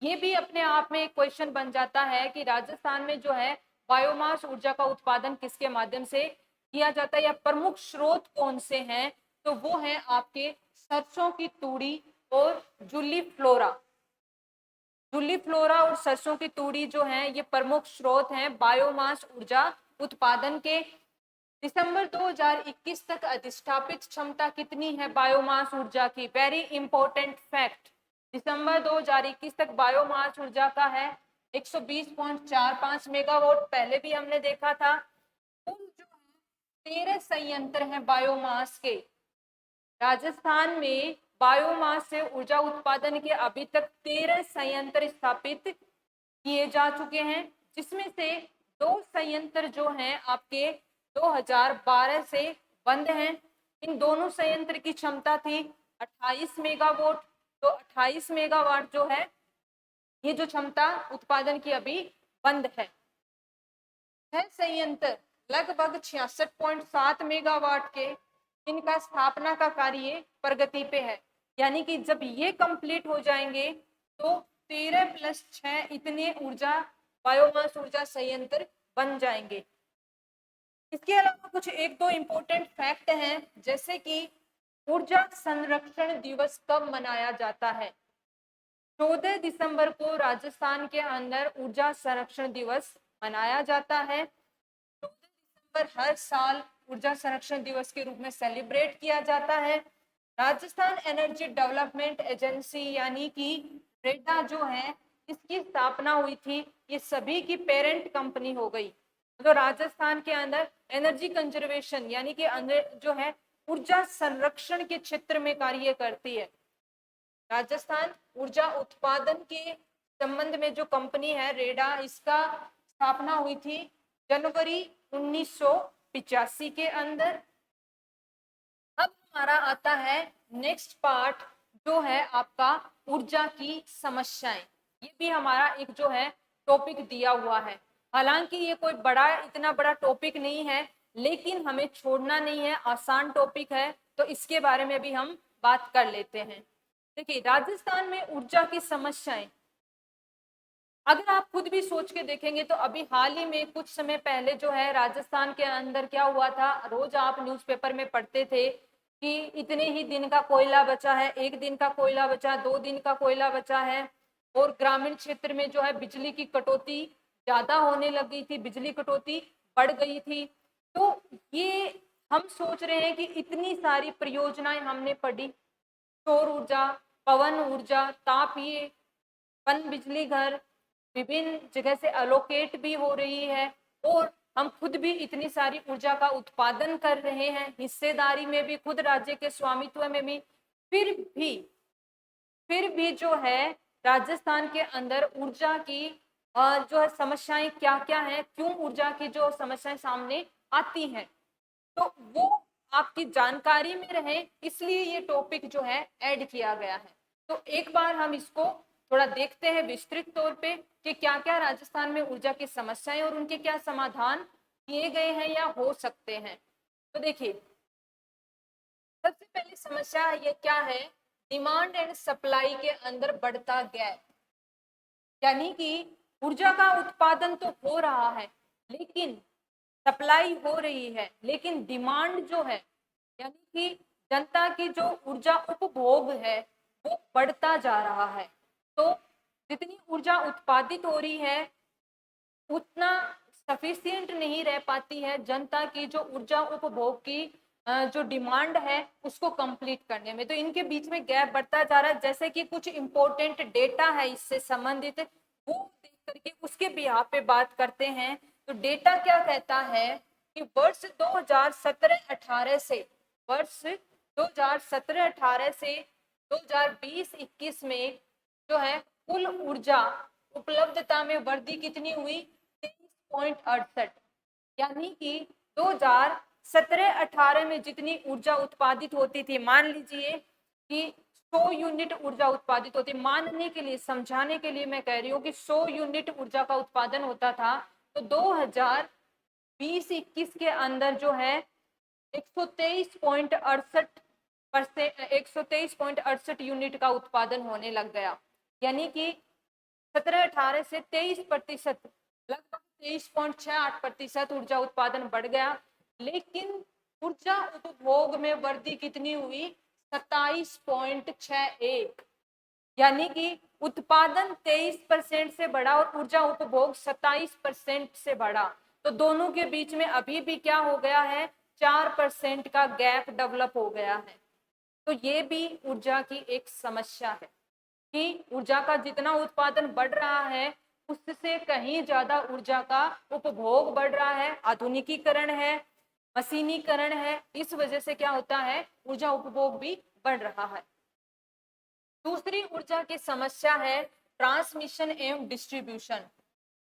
Speaker 1: ये भी अपने आप में एक क्वेश्चन बन जाता है कि राजस्थान में जो है बायोमास ऊर्जा का उत्पादन किसके माध्यम से किया जाता है या प्रमुख स्रोत कौन से हैं? तो वो है आपके सरसों की तूड़ी और जूली फ्लोरा। जूली फ्लोरा और सरसों की तूड़ी जो है ये प्रमुख स्रोत हैं बायोमास ऊर्जा उत्पादन के। दिसंबर 2021 तक अधिष्ठापित क्षमता कितनी है बायोमास ऊर्जा की? वेरी इंपॉर्टेंट फैक्ट, दिसंबर 2021 तक बायोमास ऊर्जा का है 120.45 मेगावाट, पहले भी हमने देखा था। कुल जो है 13 संयंत्र हैं बायोमास के। राजस्थान में बायोमास से ऊर्जा उत्पादन के अभी तक 13 संयंत्र स्थापित किए जा चुके हैं, जिसमें से 2 संयंत्र जो हैं आपके 2012 से बंद हैं। इन दोनों संयंत्र की क्षमता थी 28 मेगावाट, तो 28 मेगावाट जो है ये जो क्षमता उत्पादन की अभी बंद है। 6 संयंत्र लगभग 66.7 मेगावाट के इनका स्थापना का कार्य प्रगति पे है। यानी कि जब ये कंप्लीट हो जाएंगे तो 13+6 इतने ऊर्जा बायोमास ऊर्जा संयंत्र बन जाएंगे। इसके अलावा कुछ एक दो इम्पोर्टेंट फैक्ट हैं, जैसे कि ऊर्जा संरक्षण दिवस कब मनाया जाता है। 14 दिसंबर को राजस्थान के अंदर ऊर्जा संरक्षण दिवस मनाया जाता है। 14 दिसंबर हर साल ऊर्जा संरक्षण दिवस के रूप में सेलिब्रेट किया जाता है। राजस्थान एनर्जी डेवलपमेंट एजेंसी यानी कि रेडा जो है, इसकी स्थापना हुई थी। ये सभी की पेरेंट कंपनी हो गई। तो राजस्थान के अंदर एनर्जी कंजर्वेशन यानी कि अंदर जो है ऊर्जा संरक्षण के क्षेत्र में कार्य करती है। राजस्थान ऊर्जा उत्पादन के संबंध में जो कंपनी है रेडा, इसका स्थापना हुई थी जनवरी 1985 के अंदर। अब हमारा आता है नेक्स्ट पार्ट, जो है आपका ऊर्जा की समस्याएं। ये भी हमारा एक जो है टॉपिक दिया हुआ है। हालांकि ये कोई इतना बड़ा टॉपिक नहीं है, लेकिन हमें छोड़ना नहीं है, आसान टॉपिक है, तो इसके बारे में भी हम बात कर लेते हैं। देखिए, राजस्थान में ऊर्जा की समस्याएं, अगर आप खुद भी सोच के देखेंगे तो अभी हाल ही में कुछ समय पहले जो है राजस्थान के अंदर क्या हुआ था, रोज आप न्यूज़पेपर में पढ़ते थे कि इतने ही दिन का कोयला बचा है, 1 दिन का कोयला बचा, 2 दिन का कोयला बचा है। और ग्रामीण क्षेत्र में जो है बिजली की कटौती ज्यादा होने लगी थी, बिजली कटौती बढ़ गई थी। तो ये हम सोच रहे हैं कि इतनी सारी परियोजनाएं हमने पढ़ी, सौर ऊर्जा, पवन ऊर्जा, तापीय पन बिजली घर विभिन्न जगह से अलोकेट भी हो रही है, और हम खुद भी इतनी सारी ऊर्जा का उत्पादन कर रहे हैं, हिस्सेदारी में भी, खुद राज्य के स्वामित्व में भी। फिर भी जो है राजस्थान के अंदर ऊर्जा की जो है समस्याएं क्या क्या हैं, क्यों ऊर्जा की जो समस्याएं सामने आती हैं, तो वो आपकी जानकारी में रहे, इसलिए ये टॉपिक जो है ऐड किया गया है। तो एक बार हम इसको थोड़ा देखते हैं विस्तृत तौर पे कि क्या क्या राजस्थान में ऊर्जा की समस्याएं और उनके क्या समाधान किए गए हैं या हो सकते हैं। तो देखिए, सबसे पहली समस्या ये क्या है, डिमांड एंड सप्लाई के अंदर बढ़ता गैप। यानी कि ऊर्जा का उत्पादन तो हो रहा है, लेकिन सप्लाई हो रही है, लेकिन डिमांड जो है यानी कि जनता की जो ऊर्जा उपभोग है वो बढ़ता जा रहा है। तो जितनी ऊर्जा उत्पादित हो रही है उतना सफिशिएंट नहीं रह पाती है जनता की जो ऊर्जा उपभोग की जो डिमांड है उसको कंप्लीट करने में। तो इनके बीच में गैप बढ़ता जा रहा है। जैसे कि कुछ इंपॉर्टेंट डेटा है इससे संबंधित, वो देख करके उसके बिहाफ पे बात करते हैं। तो डेटा क्या कहता है कि वर्ष 2017-18 से 2017-18 से 2020-21 में जो है कुल ऊर्जा उपलब्धता में वृद्धि कितनी हुई, 23.68। यानी कि 2017-18 में जितनी ऊर्जा उत्पादित होती थी, मान लीजिए कि 100 यूनिट ऊर्जा उत्पादित होती, मानने के लिए, समझाने के लिए मैं कह रही हूँ कि 100 यूनिट ऊर्जा का उत्पादन होता था, तो 2020-21 के अंदर जो है 123.68 यूनिट का उत्पादन होने लग गया। यानी कि 17-18 से 23%, लगभग 23.68% ऊर्जा उत्पादन बढ़ गया। लेकिन ऊर्जा उपभोग में वृद्धि कितनी हुई, 27.61। यानी कि उत्पादन 23% से बढ़ा और ऊर्जा उपभोग 27% से बढ़ा। तो दोनों के बीच में अभी भी क्या हो गया है, 4% का गैप डेवलप हो गया है। तो ये भी ऊर्जा की एक समस्या है कि ऊर्जा का जितना उत्पादन बढ़ रहा है उससे कहीं ज्यादा ऊर्जा का उपभोग बढ़ रहा है। आधुनिकीकरण है, मशीनीकरण है, इस वजह से क्या होता है, ऊर्जा उपभोग भी बढ़ रहा है। दूसरी ऊर्जा की समस्या है ट्रांसमिशन एवं डिस्ट्रीब्यूशन।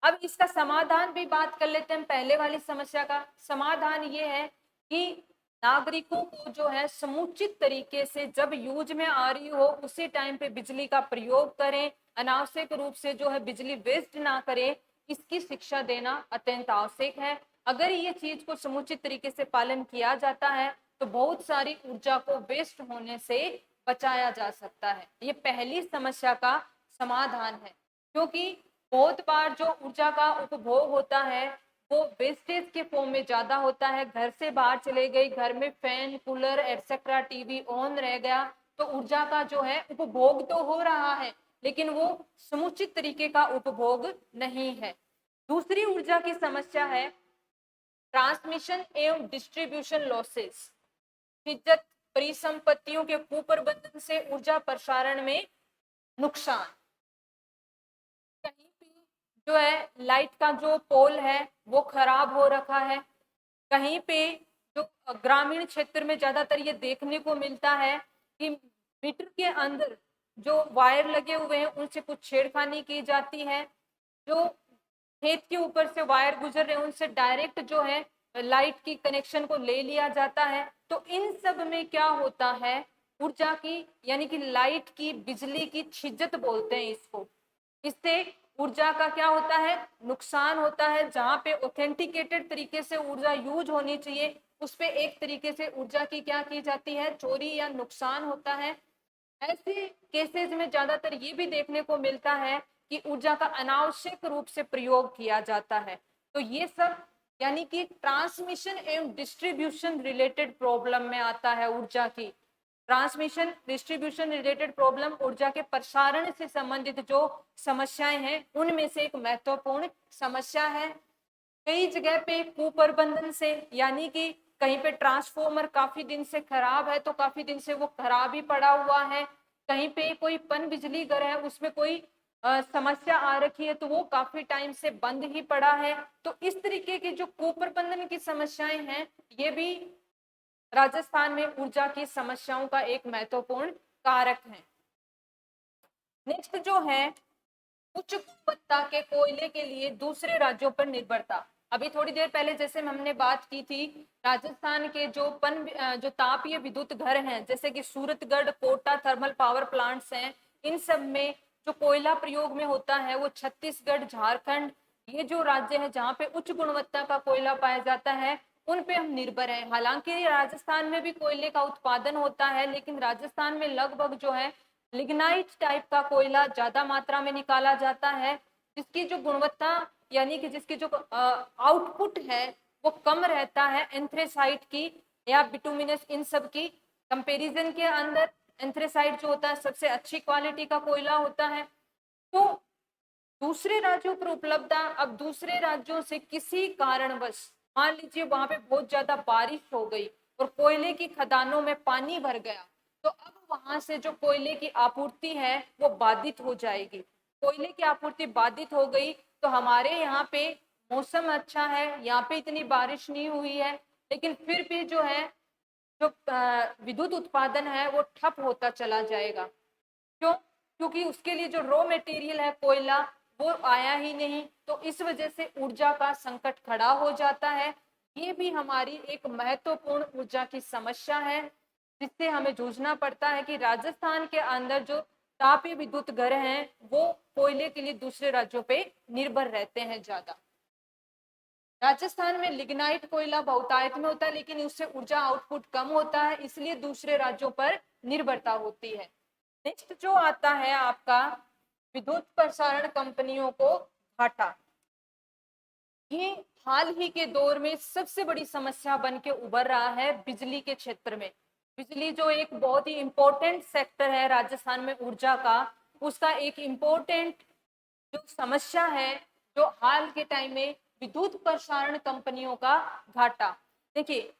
Speaker 1: अब इसका समाधान भी बात कर लेते हैं। पहले वाली समस्या का समाधान ये है कि नागरिकों को जो है समुचित तरीके से जब यूज में आ रही हो उसी टाइम पे बिजली का प्रयोग करें, अनावश्यक रूप से जो है बिजली वेस्ट ना करें, इसकी शिक्षा देना अत्यंत आवश्यक है। अगर ये चीज को समुचित तरीके से पालन किया जाता है तो बहुत सारी ऊर्जा को वेस्ट होने से बचाया जा सकता है। ये पहली समस्या का समाधान है, क्योंकि बहुत बार जो ऊर्जा का उपभोग होता है वो वेस्टेज के फॉर्म में ज्यादा होता है। घर से बाहर चले गई, घर में fan, cooler etcetera, TV on रह गया, तो ऊर्जा का जो है उपभोग तो हो रहा है, लेकिन वो समुचित तरीके का उपभोग नहीं है। दूसरी ऊर्जा की समस्या है ट्रांसमिशन एवं डिस्ट्रीब्यूशन लॉसेस। शिद्दत परिसंपत्तियों के कुप्रबंधन से ऊर्जा प्रसारण में नुकसान। कहीं पे जो है लाइट का जो पोल है वो खराब हो रखा है, कहीं पे जो ग्रामीण क्षेत्र में ज्यादातर ये देखने को मिलता है कि मीटर के अंदर जो वायर लगे हुए हैं उनसे कुछ छेड़खानी की जाती है, जो खेत के ऊपर से वायर गुजर रहे हैं उनसे डायरेक्ट जो है लाइट की कनेक्शन को ले लिया जाता है। तो इन सब में क्या होता है, ऊर्जा की यानी कि लाइट की, बिजली की छिज्जत बोलते हैं इसको, इससे ऊर्जा का क्या होता है, नुकसान होता है। जहां पे ऑथेंटिकेटेड तरीके से ऊर्जा यूज होनी चाहिए उस पे एक तरीके से ऊर्जा की क्या की जाती है, चोरी या नुकसान होता है। ऐसे केसेस में ज्यादातर ये भी देखने को मिलता है कि ऊर्जा का अनावश्यक रूप से प्रयोग किया जाता है। तो ये सब यानी कि ट्रांसमिशन एवं डिस्ट्रीब्यूशन रिलेटेड प्रॉब्लम में आता है ऊर्जा की। ट्रांसमिशन डिस्ट्रीब्यूशन रिलेटेड प्रॉब्लम ऊर्जा के प्रसारण से संबंधित जो समस्याएं हैं उनमें से एक महत्वपूर्ण समस्या है। कई जगह पे कुप्रबंधन से, यानी कि कहीं पे ट्रांसफॉर्मर काफी दिन से खराब है तो काफी दिन से वो खराब ही पड़ा हुआ है, कहीं पे कोई पन बिजली घर है उसमें कोई समस्या आ रखी है तो वो काफी टाइम से बंद ही पड़ा है। तो इस तरीके की जो कुप्रबंधन की समस्याएं हैं ये भी राजस्थान में ऊर्जा की समस्याओं का एक महत्वपूर्ण कारक है। नेक्स्ट जो है उच्च गुणवत्ता के कोयले के लिए दूसरे राज्यों पर निर्भरता। अभी थोड़ी देर पहले जैसे हमने बात की थी, राजस्थान के जो तापीय विद्युत घर हैं जैसे कि Suratgarh, Kota thermal power plants हैं, इन सब में जो कोयला प्रयोग में होता है वो छत्तीसगढ़, झारखंड, ये जो राज्य है जहाँ पे उच्च गुणवत्ता का कोयला पाया जाता है उन पे हम निर्भर हैं। हालांकि राजस्थान में भी कोयले का उत्पादन होता है, लेकिन राजस्थान में लगभग जो है लिग्नाइट टाइप का कोयला ज्यादा मात्रा में निकाला जाता है, जिसकी जो गुणवत्ता यानी कि जिसकी जो आउटपुट है वो कम रहता है एंथ्रेसाइट की या बिटुमिनस, इन सब की कंपैरिजन के अंदर एंथ्रेसाइट जो होता है सबसे अच्छी क्वालिटी का कोयला होता है। तो दूसरे राज्यों पर उपलब्धता, अब दूसरे राज्यों से किसी कारणवश मान लीजिए वहां पे बहुत ज्यादा बारिश हो गई और कोयले की खदानों में पानी भर गया, तो अब वहां से जो कोयले की आपूर्ति है वो बाधित हो जाएगी। कोयले की आपूर्ति बाधित हो गई तो हमारे यहाँ पे मौसम अच्छा है, यहाँ पे इतनी बारिश नहीं हुई है, लेकिन फिर भी जो है जो विद्युत उत्पादन है वो ठप होता चला जाएगा। क्यों? क्योंकि उसके लिए जो रॉ मटेरियल है कोयला वो आया ही नहीं, तो इस वजह से ऊर्जा का संकट खड़ा हो जाता है। ये भी हमारी एक महत्वपूर्ण ऊर्जा की समस्या है जिससे हमें जूझना पड़ता है कि राजस्थान के अंदर जो तापीय विद्युत घर हैं वो कोयले के लिए दूसरे राज्यों पे निर्भर रहते हैं ज्यादा। राजस्थान में लिग्नाइट कोयला बहुतायत में होता है लेकिन उससे ऊर्जा आउटपुट कम होता है, इसलिए दूसरे राज्यों पर निर्भरता होती है। नेक्स्ट जो आता है आपका विद्युत प्रसारण कंपनियों को घाटा। ये हाल ही के दौर में सबसे बड़ी समस्या बन के उभर रहा है बिजली के क्षेत्र में। बिजली जो एक बहुत ही इंपॉर्टेंट सेक्टर है राजस्थान में ऊर्जा का, उसका एक इम्पोर्टेंट जो समस्या है जो हाल के टाइम में विद्युत प्रसारण कंपनियों का घाटा। देखिए,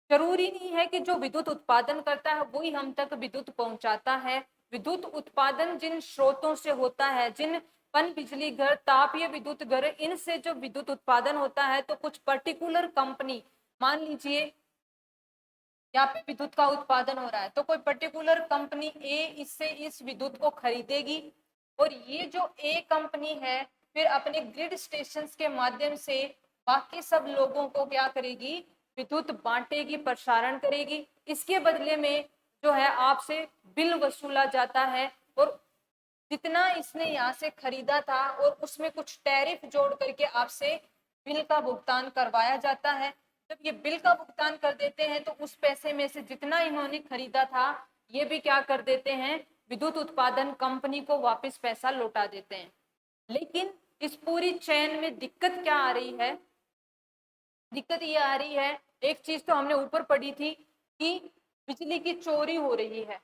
Speaker 1: जरूरी नहीं है कि जो विद्युत उत्पादन करता है वही हम तक विद्युत पहुंचाता है। विद्युत उत्पादन जिन स्रोतों से होता है, जिन पन बिजली घर, तापीय विद्युत घर, इनसे जो विद्युत उत्पादन होता है तो कुछ पर्टिकुलर कंपनी, मान लीजिए यहाँ पे विद्युत का उत्पादन हो रहा है तो कोई पर्टिकुलर कंपनी ए इससे इस विद्युत को खरीदेगी और ये जो ए कंपनी है फिर अपने ग्रिड स्टेशन के माध्यम से बाकी सब लोगों को क्या करेगी, विद्युत बांटेगी, प्रसारण करेगी। इसके बदले में जो है आपसे बिल वसूला जाता है और जितना इसने यहाँ से खरीदा था और उसमें कुछ टैरिफ जोड़ करके आपसे बिल का भुगतान करवाया जाता है। जब ये बिल का भुगतान कर देते हैं तो उस पैसे में से जितना इन्होंने खरीदा था ये भी क्या कर देते हैं, विद्युत उत्पादन कंपनी को वापस पैसा लौटा देते हैं। लेकिन इस पूरी चेन में दिक्कत क्या आ रही है, दिक्कत ये आ रही है, एक चीज तो हमने ऊपर पढ़ी थी कि बिजली की चोरी हो रही है।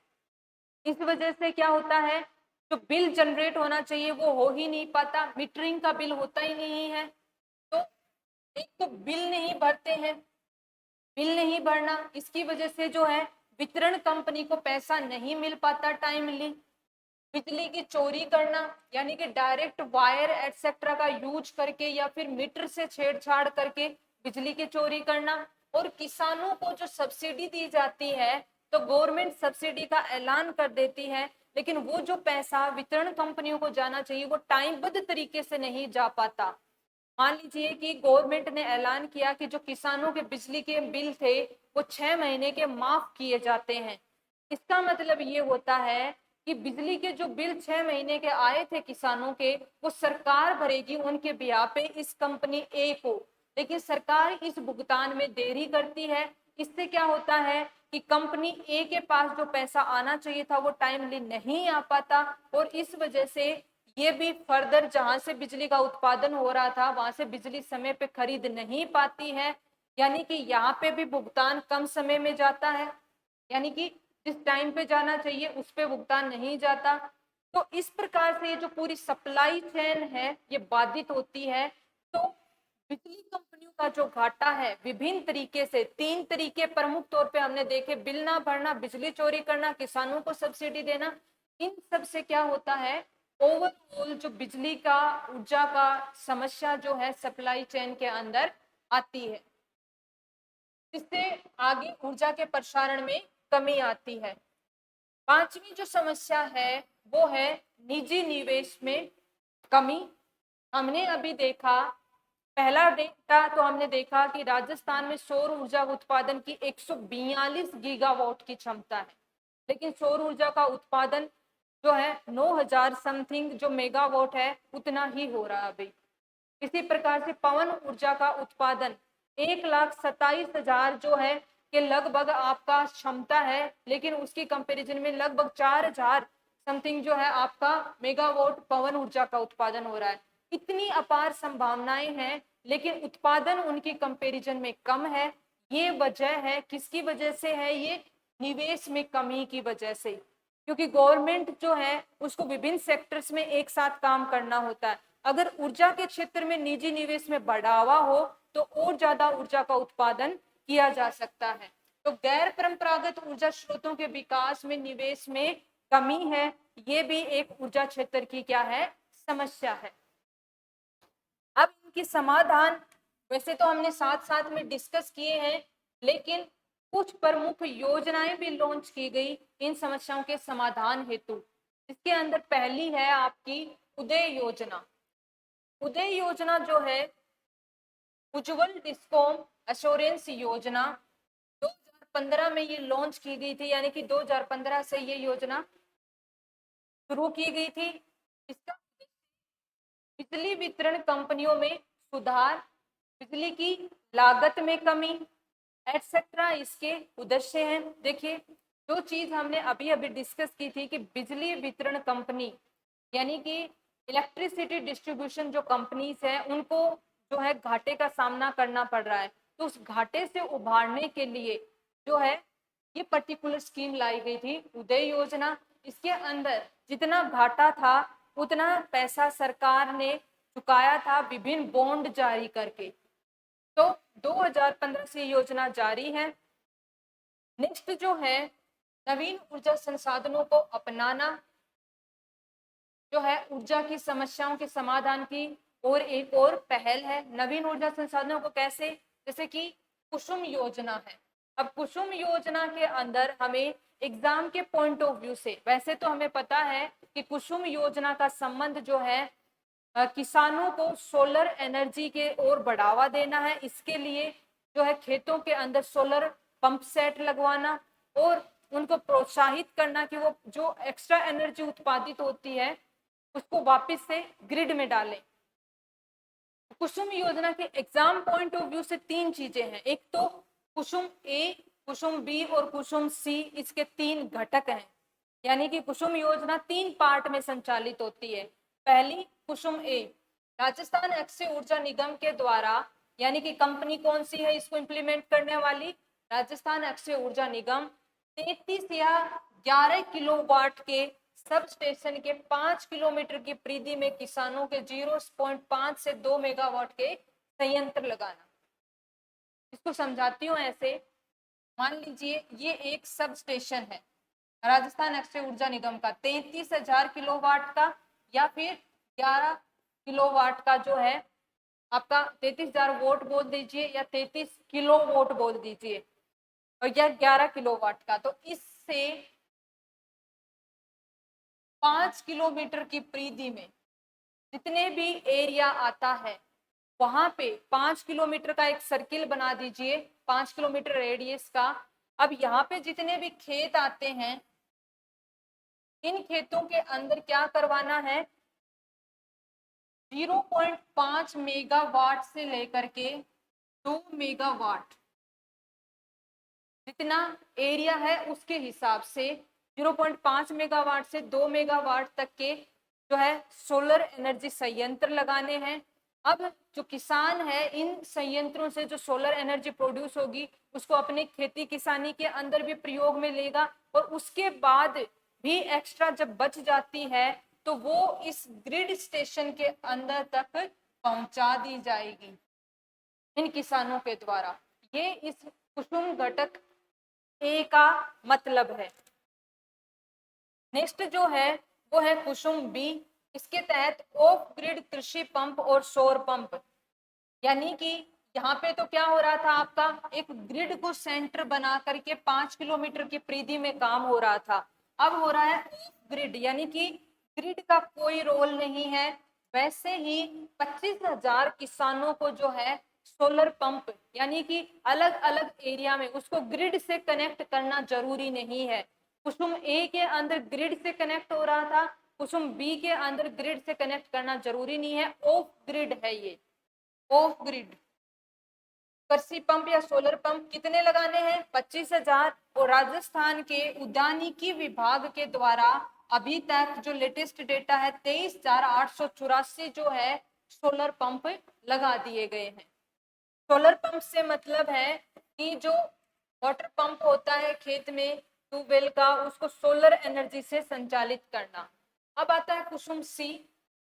Speaker 1: इस वजह से क्या होता है, जो बिल जनरेट होना चाहिए वो हो ही नहीं पाता, मीटरिंग का बिल होता ही नहीं है। तो एक तो बिल नहीं भरते हैं, बिल नहीं भरना, इसकी वजह से जो है वितरण कंपनी को पैसा नहीं मिल पाता टाइमली। बिजली की चोरी करना यानी कि डायरेक्ट वायर एटसेट्रा का यूज करके या फिर मीटर से छेड़छाड़ करके बिजली की चोरी करना। और किसानों को जो सब्सिडी दी जाती है तो गवर्नमेंट सब्सिडी का ऐलान कर देती है, लेकिन वो जो पैसा वितरण कंपनियों को जाना चाहिए वो टाइमबद्ध तरीके से नहीं जा पाता। मान लीजिए कि गवर्नमेंट ने ऐलान किया कि जो किसानों के बिजली के बिल थे वो 6 महीने के माफ किए जाते हैं। इसका मतलब ये होता है कि बिजली के जो बिल 6 महीने के आए थे किसानों के वो सरकार भरेगी उनके ब्याह पे इस कंपनी ए को, लेकिन सरकार इस भुगतान में देरी करती है। इससे क्या होता है कि कंपनी ए के पास जो पैसा आना चाहिए था वो टाइमली नहीं आ पाता, और इस वजह से ये भी फर्दर जहां से बिजली का उत्पादन हो रहा था वहां से बिजली समय पे खरीद नहीं पाती है, यानी कि यहाँ पे भी भुगतान कम समय में जाता है, यानी कि जिस टाइम पे जाना चाहिए उस पे भुगतान नहीं जाता। तो इस प्रकार से ये जो पूरी सप्लाई चेन है ये बाधित होती है। तो बिजली कंपनियों का जो घाटा है विभिन्न तरीके से, 3 तरीके प्रमुख तौर पे हमने देखे, बिल ना भरना, बिजली चोरी करना, किसानों को सब्सिडी देना। इन सब से क्या होता है, ओवरऑल जो बिजली का ऊर्जा का समस्या जो है सप्लाई चेन के अंदर आती है, जिससे आगे ऊर्जा के प्रसारण में कमी आती है। पांचवी जो समस्या है वो है निजी निवेश में कमी। हमने अभी देखा, पहला डेटा तो हमने देखा कि राजस्थान में सौर ऊर्जा उत्पादन की 142 गीगावाट की क्षमता है, लेकिन सौर ऊर्जा का उत्पादन जो है 9000 समथिंग जो मेगावाट है उतना ही हो रहा है अभी। इसी प्रकार से पवन ऊर्जा का उत्पादन 1,27,000 जो है कि लगभग आपका क्षमता है, लेकिन उसकी कंपैरिजन में लगभग 4000 समथिंग जो है आपका मेगावाट पवन ऊर्जा का उत्पादन हो रहा है। इतनी अपार संभावनाएं हैं लेकिन उत्पादन उनकी कंपैरिजन में कम है। ये वजह है, किसकी वजह से है ये, निवेश में कमी की वजह से, क्योंकि गवर्नमेंट जो है उसको विभिन्न सेक्टर्स में एक साथ काम करना होता है। अगर ऊर्जा के क्षेत्र में निजी निवेश में बढ़ावा हो तो और ज्यादा ऊर्जा का उत्पादन किया जा सकता है। तो गैर परंपरागत ऊर्जा स्रोतों के विकास में निवेश में कमी है, ये भी एक ऊर्जा क्षेत्र की क्या है, समस्या है। अब इनकी समाधान वैसे तो हमने साथ साथ में डिस्कस किए हैं, लेकिन कुछ प्रमुख योजनाएं भी लॉन्च की गई इन समस्याओं के समाधान हेतु। इसके अंदर पहली है आपकी उदय योजना। उदय योजना जो है उज्जवल डिस्कॉम एश्योरेंस योजना 2015 में ये लॉन्च की गई थी, यानी कि 2015 से ये योजना शुरू की गई थी। इसका बिजली वितरण कंपनियों में सुधार, बिजली की लागत में कमी एटसेट्रा इसके उद्देश्य हैं। देखिए जो चीज हमने अभी अभी डिस्कस की थी कि बिजली वितरण कंपनी यानी कि इलेक्ट्रिसिटी डिस्ट्रीब्यूशन जो कंपनीज है उनको जो है घाटे का सामना करना पड़ रहा है, तो उस घाटे से उभारने के लिए जो है ये पर्टिकुलर स्कीम लाई गई थी उदय योजना। इसके अंदर जितना घाटा था उतना पैसा सरकार ने चुकाया था विभिन्न बॉन्ड जारी करके। तो 2015 से योजना जारी है। नेक्स्ट जो है नवीन ऊर्जा संसाधनों को अपनाना, जो है ऊर्जा की समस्याओं के समाधान की और एक और पहल है। नवीन ऊर्जा संसाधनों को कैसे, जैसे कि कुसुम योजना है। अब कुसुम योजना के अंदर हमें एग्जाम के पॉइंट ऑफ व्यू से, वैसे तो हमें पता है कि कुसुम योजना का संबंध जो है किसानों को सोलर एनर्जी के ओर बढ़ावा देना है। इसके लिए जो है खेतों के अंदर सोलर पंप सेट लगवाना और उनको प्रोत्साहित करना कि वो जो एक्स्ट्रा एनर्जी उत्पादित होती है उसको वापस से ग्रिड में डालें। कुसुम योजना के एग्जाम पॉइंट ऑफ व्यू से तीन चीजें हैं। एक तो कुसुम ए, कुसुम बी और कुसुम सी, इसके तीन घटक हैं। यानी कि कुसुम योजना तीन पार्ट में संचालित होती है। पहली कुसुम ए, राजस्थान अक्षय ऊर्जा निगम के द्वारा, यानी कि कंपनी कौन सी है इसको इंप्लीमेंट करने वाली, राजस्थान अक्षय ऊर्जा निगम, 33 या 11 किलोवाट के सब स्टेशन के 5 किलोमीटर की परिधि में किसानों के 0.5 से 2 मेगावाट के संयंत्र लगाना। इसको समझाती हूँ ऐसे, मान लीजिए ये एक सब स्टेशन है राजस्थान अक्षय ऊर्जा निगम का 33,000 किलोवाट का, या फिर 11 किलोवाट का जो है आपका 33,000 वोट बोल दीजिए, या 33 किलो वोट बोल दीजिए, और या 11 किलोवाट का। तो इससे 5 किलोमीटर की परिधि में जितने भी एरिया आता है वहां पे 5 किलोमीटर का एक सर्किल बना दीजिए, 5 किलोमीटर रेडियस का। अब यहाँ पे जितने भी खेत आते हैं, इन खेतों के अंदर क्या करवाना है, 0.5 मेगावाट से लेकर के 2 मेगावाट जितना एरिया है उसके हिसाब से 0.5 मेगावाट से 2 मेगावाट तक के जो है सोलर एनर्जी संयंत्र लगाने हैं। अब जो किसान है इन संयंत्रों से जो सोलर एनर्जी प्रोड्यूस होगी उसको अपनी खेती किसानी के अंदर भी प्रयोग में लेगा, और उसके बाद भी एक्स्ट्रा जब बच जाती है तो वो इस ग्रिड स्टेशन के अंदर तक पहुंचा दी जाएगी इन किसानों के द्वारा। ये इस कुसुम घटक ए का मतलब है। नेक्स्ट जो है वो है कुसुम बी। इसके तहत ऑफ ग्रिड कृषि पंप और सौर पंप, यानी कि यहाँ पे तो क्या हो रहा था, आपका एक ग्रिड को सेंटर बना करके 5 किलोमीटर की परिधि में काम हो रहा था। अब हो रहा है ऑफ ग्रिड, यानी कि ग्रिड का कोई रोल नहीं है। वैसे ही 25,000 किसानों को जो है सोलर पंप, यानी कि अलग अलग एरिया में उसको ग्रिड से कनेक्ट करना जरूरी नहीं है। कुसुम ए के अंदर ग्रिड से कनेक्ट हो रहा था, कुसुम बी के अंदर ग्रिड से कनेक्ट करना जरूरी नहीं है, ऑफ ग्रिड है ये, ऑफ ग्रिड। कृषि पंप या सोलर पंप कितने लगाने हैं, 25,000। और राजस्थान के उद्यानिकी विभाग के द्वारा अभी तक जो लेटेस्ट डेटा है 23,884 जो है सोलर पंप लगा दिए गए हैं। सोलर पंप से मतलब है कि जो वाटर पंप होता है खेत में ट्यूबवेल का, उसको सोलर एनर्जी से संचालित करना। अब आता है कुसुम सी,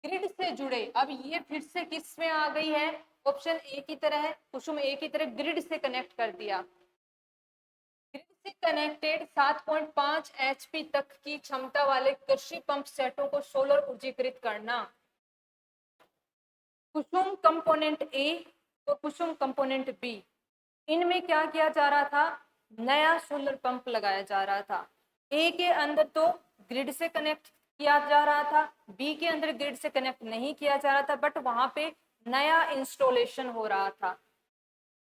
Speaker 1: ग्रिड से जुड़े। अब ये फिर से किस में आ गई है, ऑप्शन ए की तरह है, कुसुम ए की तरह ग्रिड से कनेक्ट कर दिया। ग्रिड से कनेक्टेड 7.5 HP तक की क्षमता वाले कृषि पंप सेटों को सोलर ऊर्जीकृत करना। कुसुम कंपोनेंट ए और कुसुम कंपोनेंट बी, इनमें क्या किया जा रहा था, नया सोलर पंप लगाया जा रहा था। ए के अंदर तो ग्रिड से कनेक्ट किया जा रहा था, बी के अंदर ग्रिड से कनेक्ट नहीं किया जा रहा था, बट वहां पे नया इंस्टॉलेशन हो रहा था।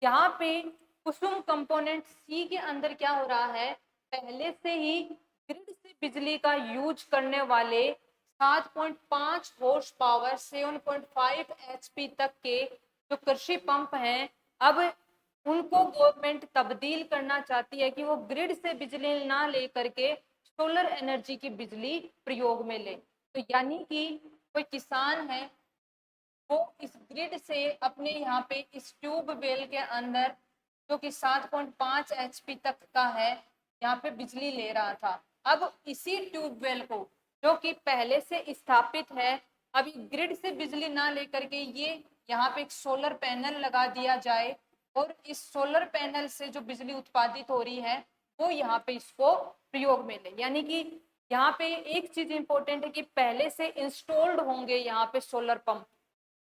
Speaker 1: यहाँ पे कुसुम कंपोनेंट सी के अंदर क्या हो रहा है, पहले से ही ग्रिड से बिजली का यूज करने वाले 7.5 हॉर्स पावर 7.5 HP तक के जो कृषि पंप हैं, अब उनको गवर्नमेंट तब्दील करना चाहती है कि वो ग्रिड से बिजली ना ले करके सोलर एनर्जी की बिजली प्रयोग में ले। तो यानी कि कोई किसान है वो इस ग्रिड से अपने यहाँ पे इस ट्यूबवेल के अंदर जो कि 7.5 HP तक का है यहाँ पे बिजली ले रहा था। अब इसी ट्यूबवेल को जो कि पहले से स्थापित है, अभी ग्रिड से बिजली ना लेकर के ये यहाँ पे एक सोलर पैनल लगा दिया जाए, और इस सोलर पैनल से जो बिजली उत्पादित हो रही है वो यहाँ पे इसको प्रयोग में ले। यानी कि यहाँ पे एक चीज इंपॉर्टेंट है कि पहले से इंस्टॉल्ड होंगे यहाँ पे सोलर पंप,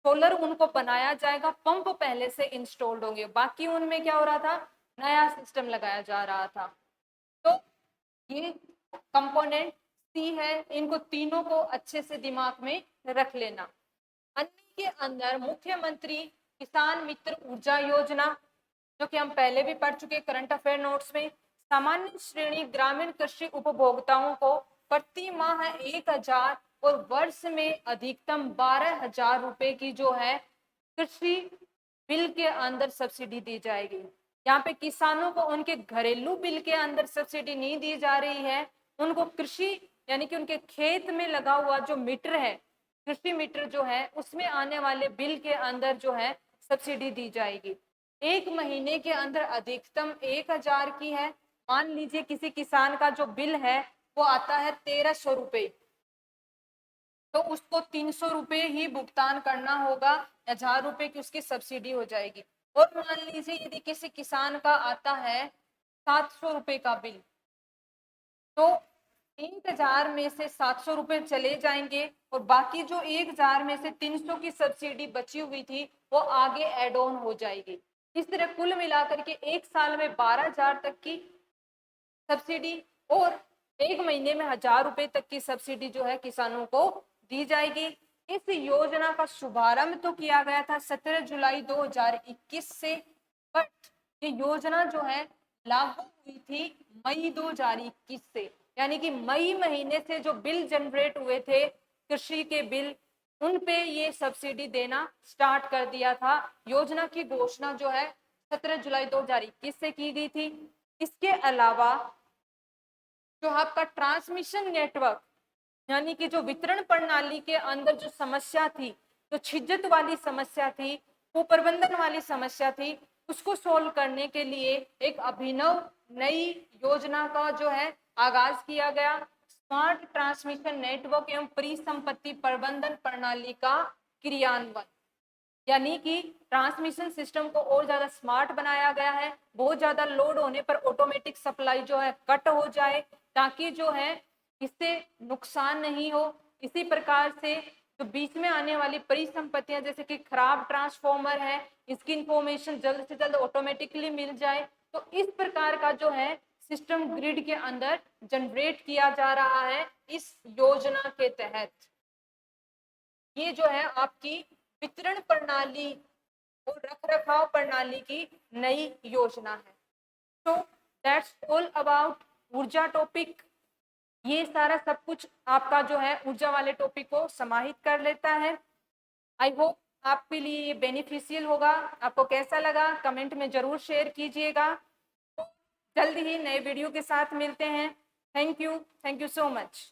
Speaker 1: सोलर उनको बनाया जाएगा, पंप पहले से इंस्टॉल्ड होंगे, बाकी उनमें क्या हो रहा था, नया सिस्टम लगाया जा रहा था। तो ये कंपोनेंट सी है, इनको तीनों को अच्छे से दिमाग में रख लेना। अन्य के अंदर मुख्यमंत्री किसान मित्र ऊर्जा योजना, जो कि हम पहले भी पढ़ चुके करंट अफेयर नोट्स में, सामान्य श्रेणी ग्रामीण कृषि उपभोक्ताओं को प्रति माह 1,000 और वर्ष में अधिकतम 12,000 रुपए की जो है कृषि बिल के अंदर सब्सिडी दी जाएगी। यहाँ पे किसानों को उनके घरेलू बिल के अंदर सब्सिडी नहीं दी जा रही है, उनको कृषि यानी कि उनके खेत में लगा हुआ जो मीटर है, कृषि मीटर जो है, उसमें आने वाले बिल के अंदर जो है सब्सिडी दी जाएगी। 1 महीने के अंदर अधिकतम 1000 की है। मान लीजिए किसी किसान का जो बिल है वो आता है 1300 रुपए, तो उसको 300 रुपए ही भुगतान करना होगा, 1000 रुपए की उसकी सब्सिडी हो जाएगी। और मान लीजिए यदि किसी किसान का आता है 700 रुपए का बिल, तो 1000 में से 700 रुपए चले जाएंगे और बाकी जो 1000 में से 300 की सब्सिडी बची हुई थी वो आगे एड ऑन हो जाएगी। इस तरह कुल मिलाकर के एक साल में 12,000 तक की सब्सिडी और 1 महीने में 1000 रुपए तक की सब्सिडी जो है किसानों को दी जाएगी। इस योजना का शुभारंभ तो किया गया था 17 जुलाई 2021 से, बट ये योजना जो है लागू हुई थी मई 2021 से, यानी कि मई महीने से जो बिल जनरेट हुए थे कृषि के बिल, उन पे ये सब्सिडी देना स्टार्ट कर दिया था। योजना की घोषणा जो है 17 जुलाई 2021 से की गई थी। इसके अलावा जो आपका ट्रांसमिशन नेटवर्क यानी कि जो वितरण प्रणाली के अंदर जो समस्या थी, जो छिज्जत वाली समस्या थी, कुप्रबंधन वाली समस्या थी, उसको सोल्व करने के लिए एक अभिनव नई योजना का जो है आगाज किया गया। स्मार्ट ट्रांसमिशन नेटवर्क एवं परिसंपत्ति प्रबंधन प्रणाली का क्रियान्वयन, यानी कि ट्रांसमिशन सिस्टम को और ज्यादा स्मार्ट बनाया गया है। बहुत ज्यादा लोड होने पर ऑटोमेटिक सप्लाई जो है कट हो जाए, ताकि जो है इससे नुकसान नहीं हो। इसी प्रकार से जो बीच में आने वाली परिसंपत्तियां जैसे कि खराब ट्रांसफॉर्मर है, इसकी इंफॉर्मेशन जल्द से जल्द ऑटोमेटिकली मिल जाए। तो इस प्रकार का जो है सिस्टम ग्रिड के अंदर जनरेट किया जा रहा है इस योजना के तहत। ये जो है आपकी वितरण प्रणाली और रखरखाव प्रणाली की नई योजना है। तो दैट्स ऑल अबाउट ऊर्जा टॉपिक। ये सारा सब कुछ आपका जो है ऊर्जा वाले टॉपिक को समाहित कर लेता है। आई होप आपके लिए ये बेनिफिशियल होगा। आपको कैसा लगा कमेंट में जरूर शेयर कीजिएगा। जल्दी ही नए वीडियो के साथ मिलते हैं। Thank you so much.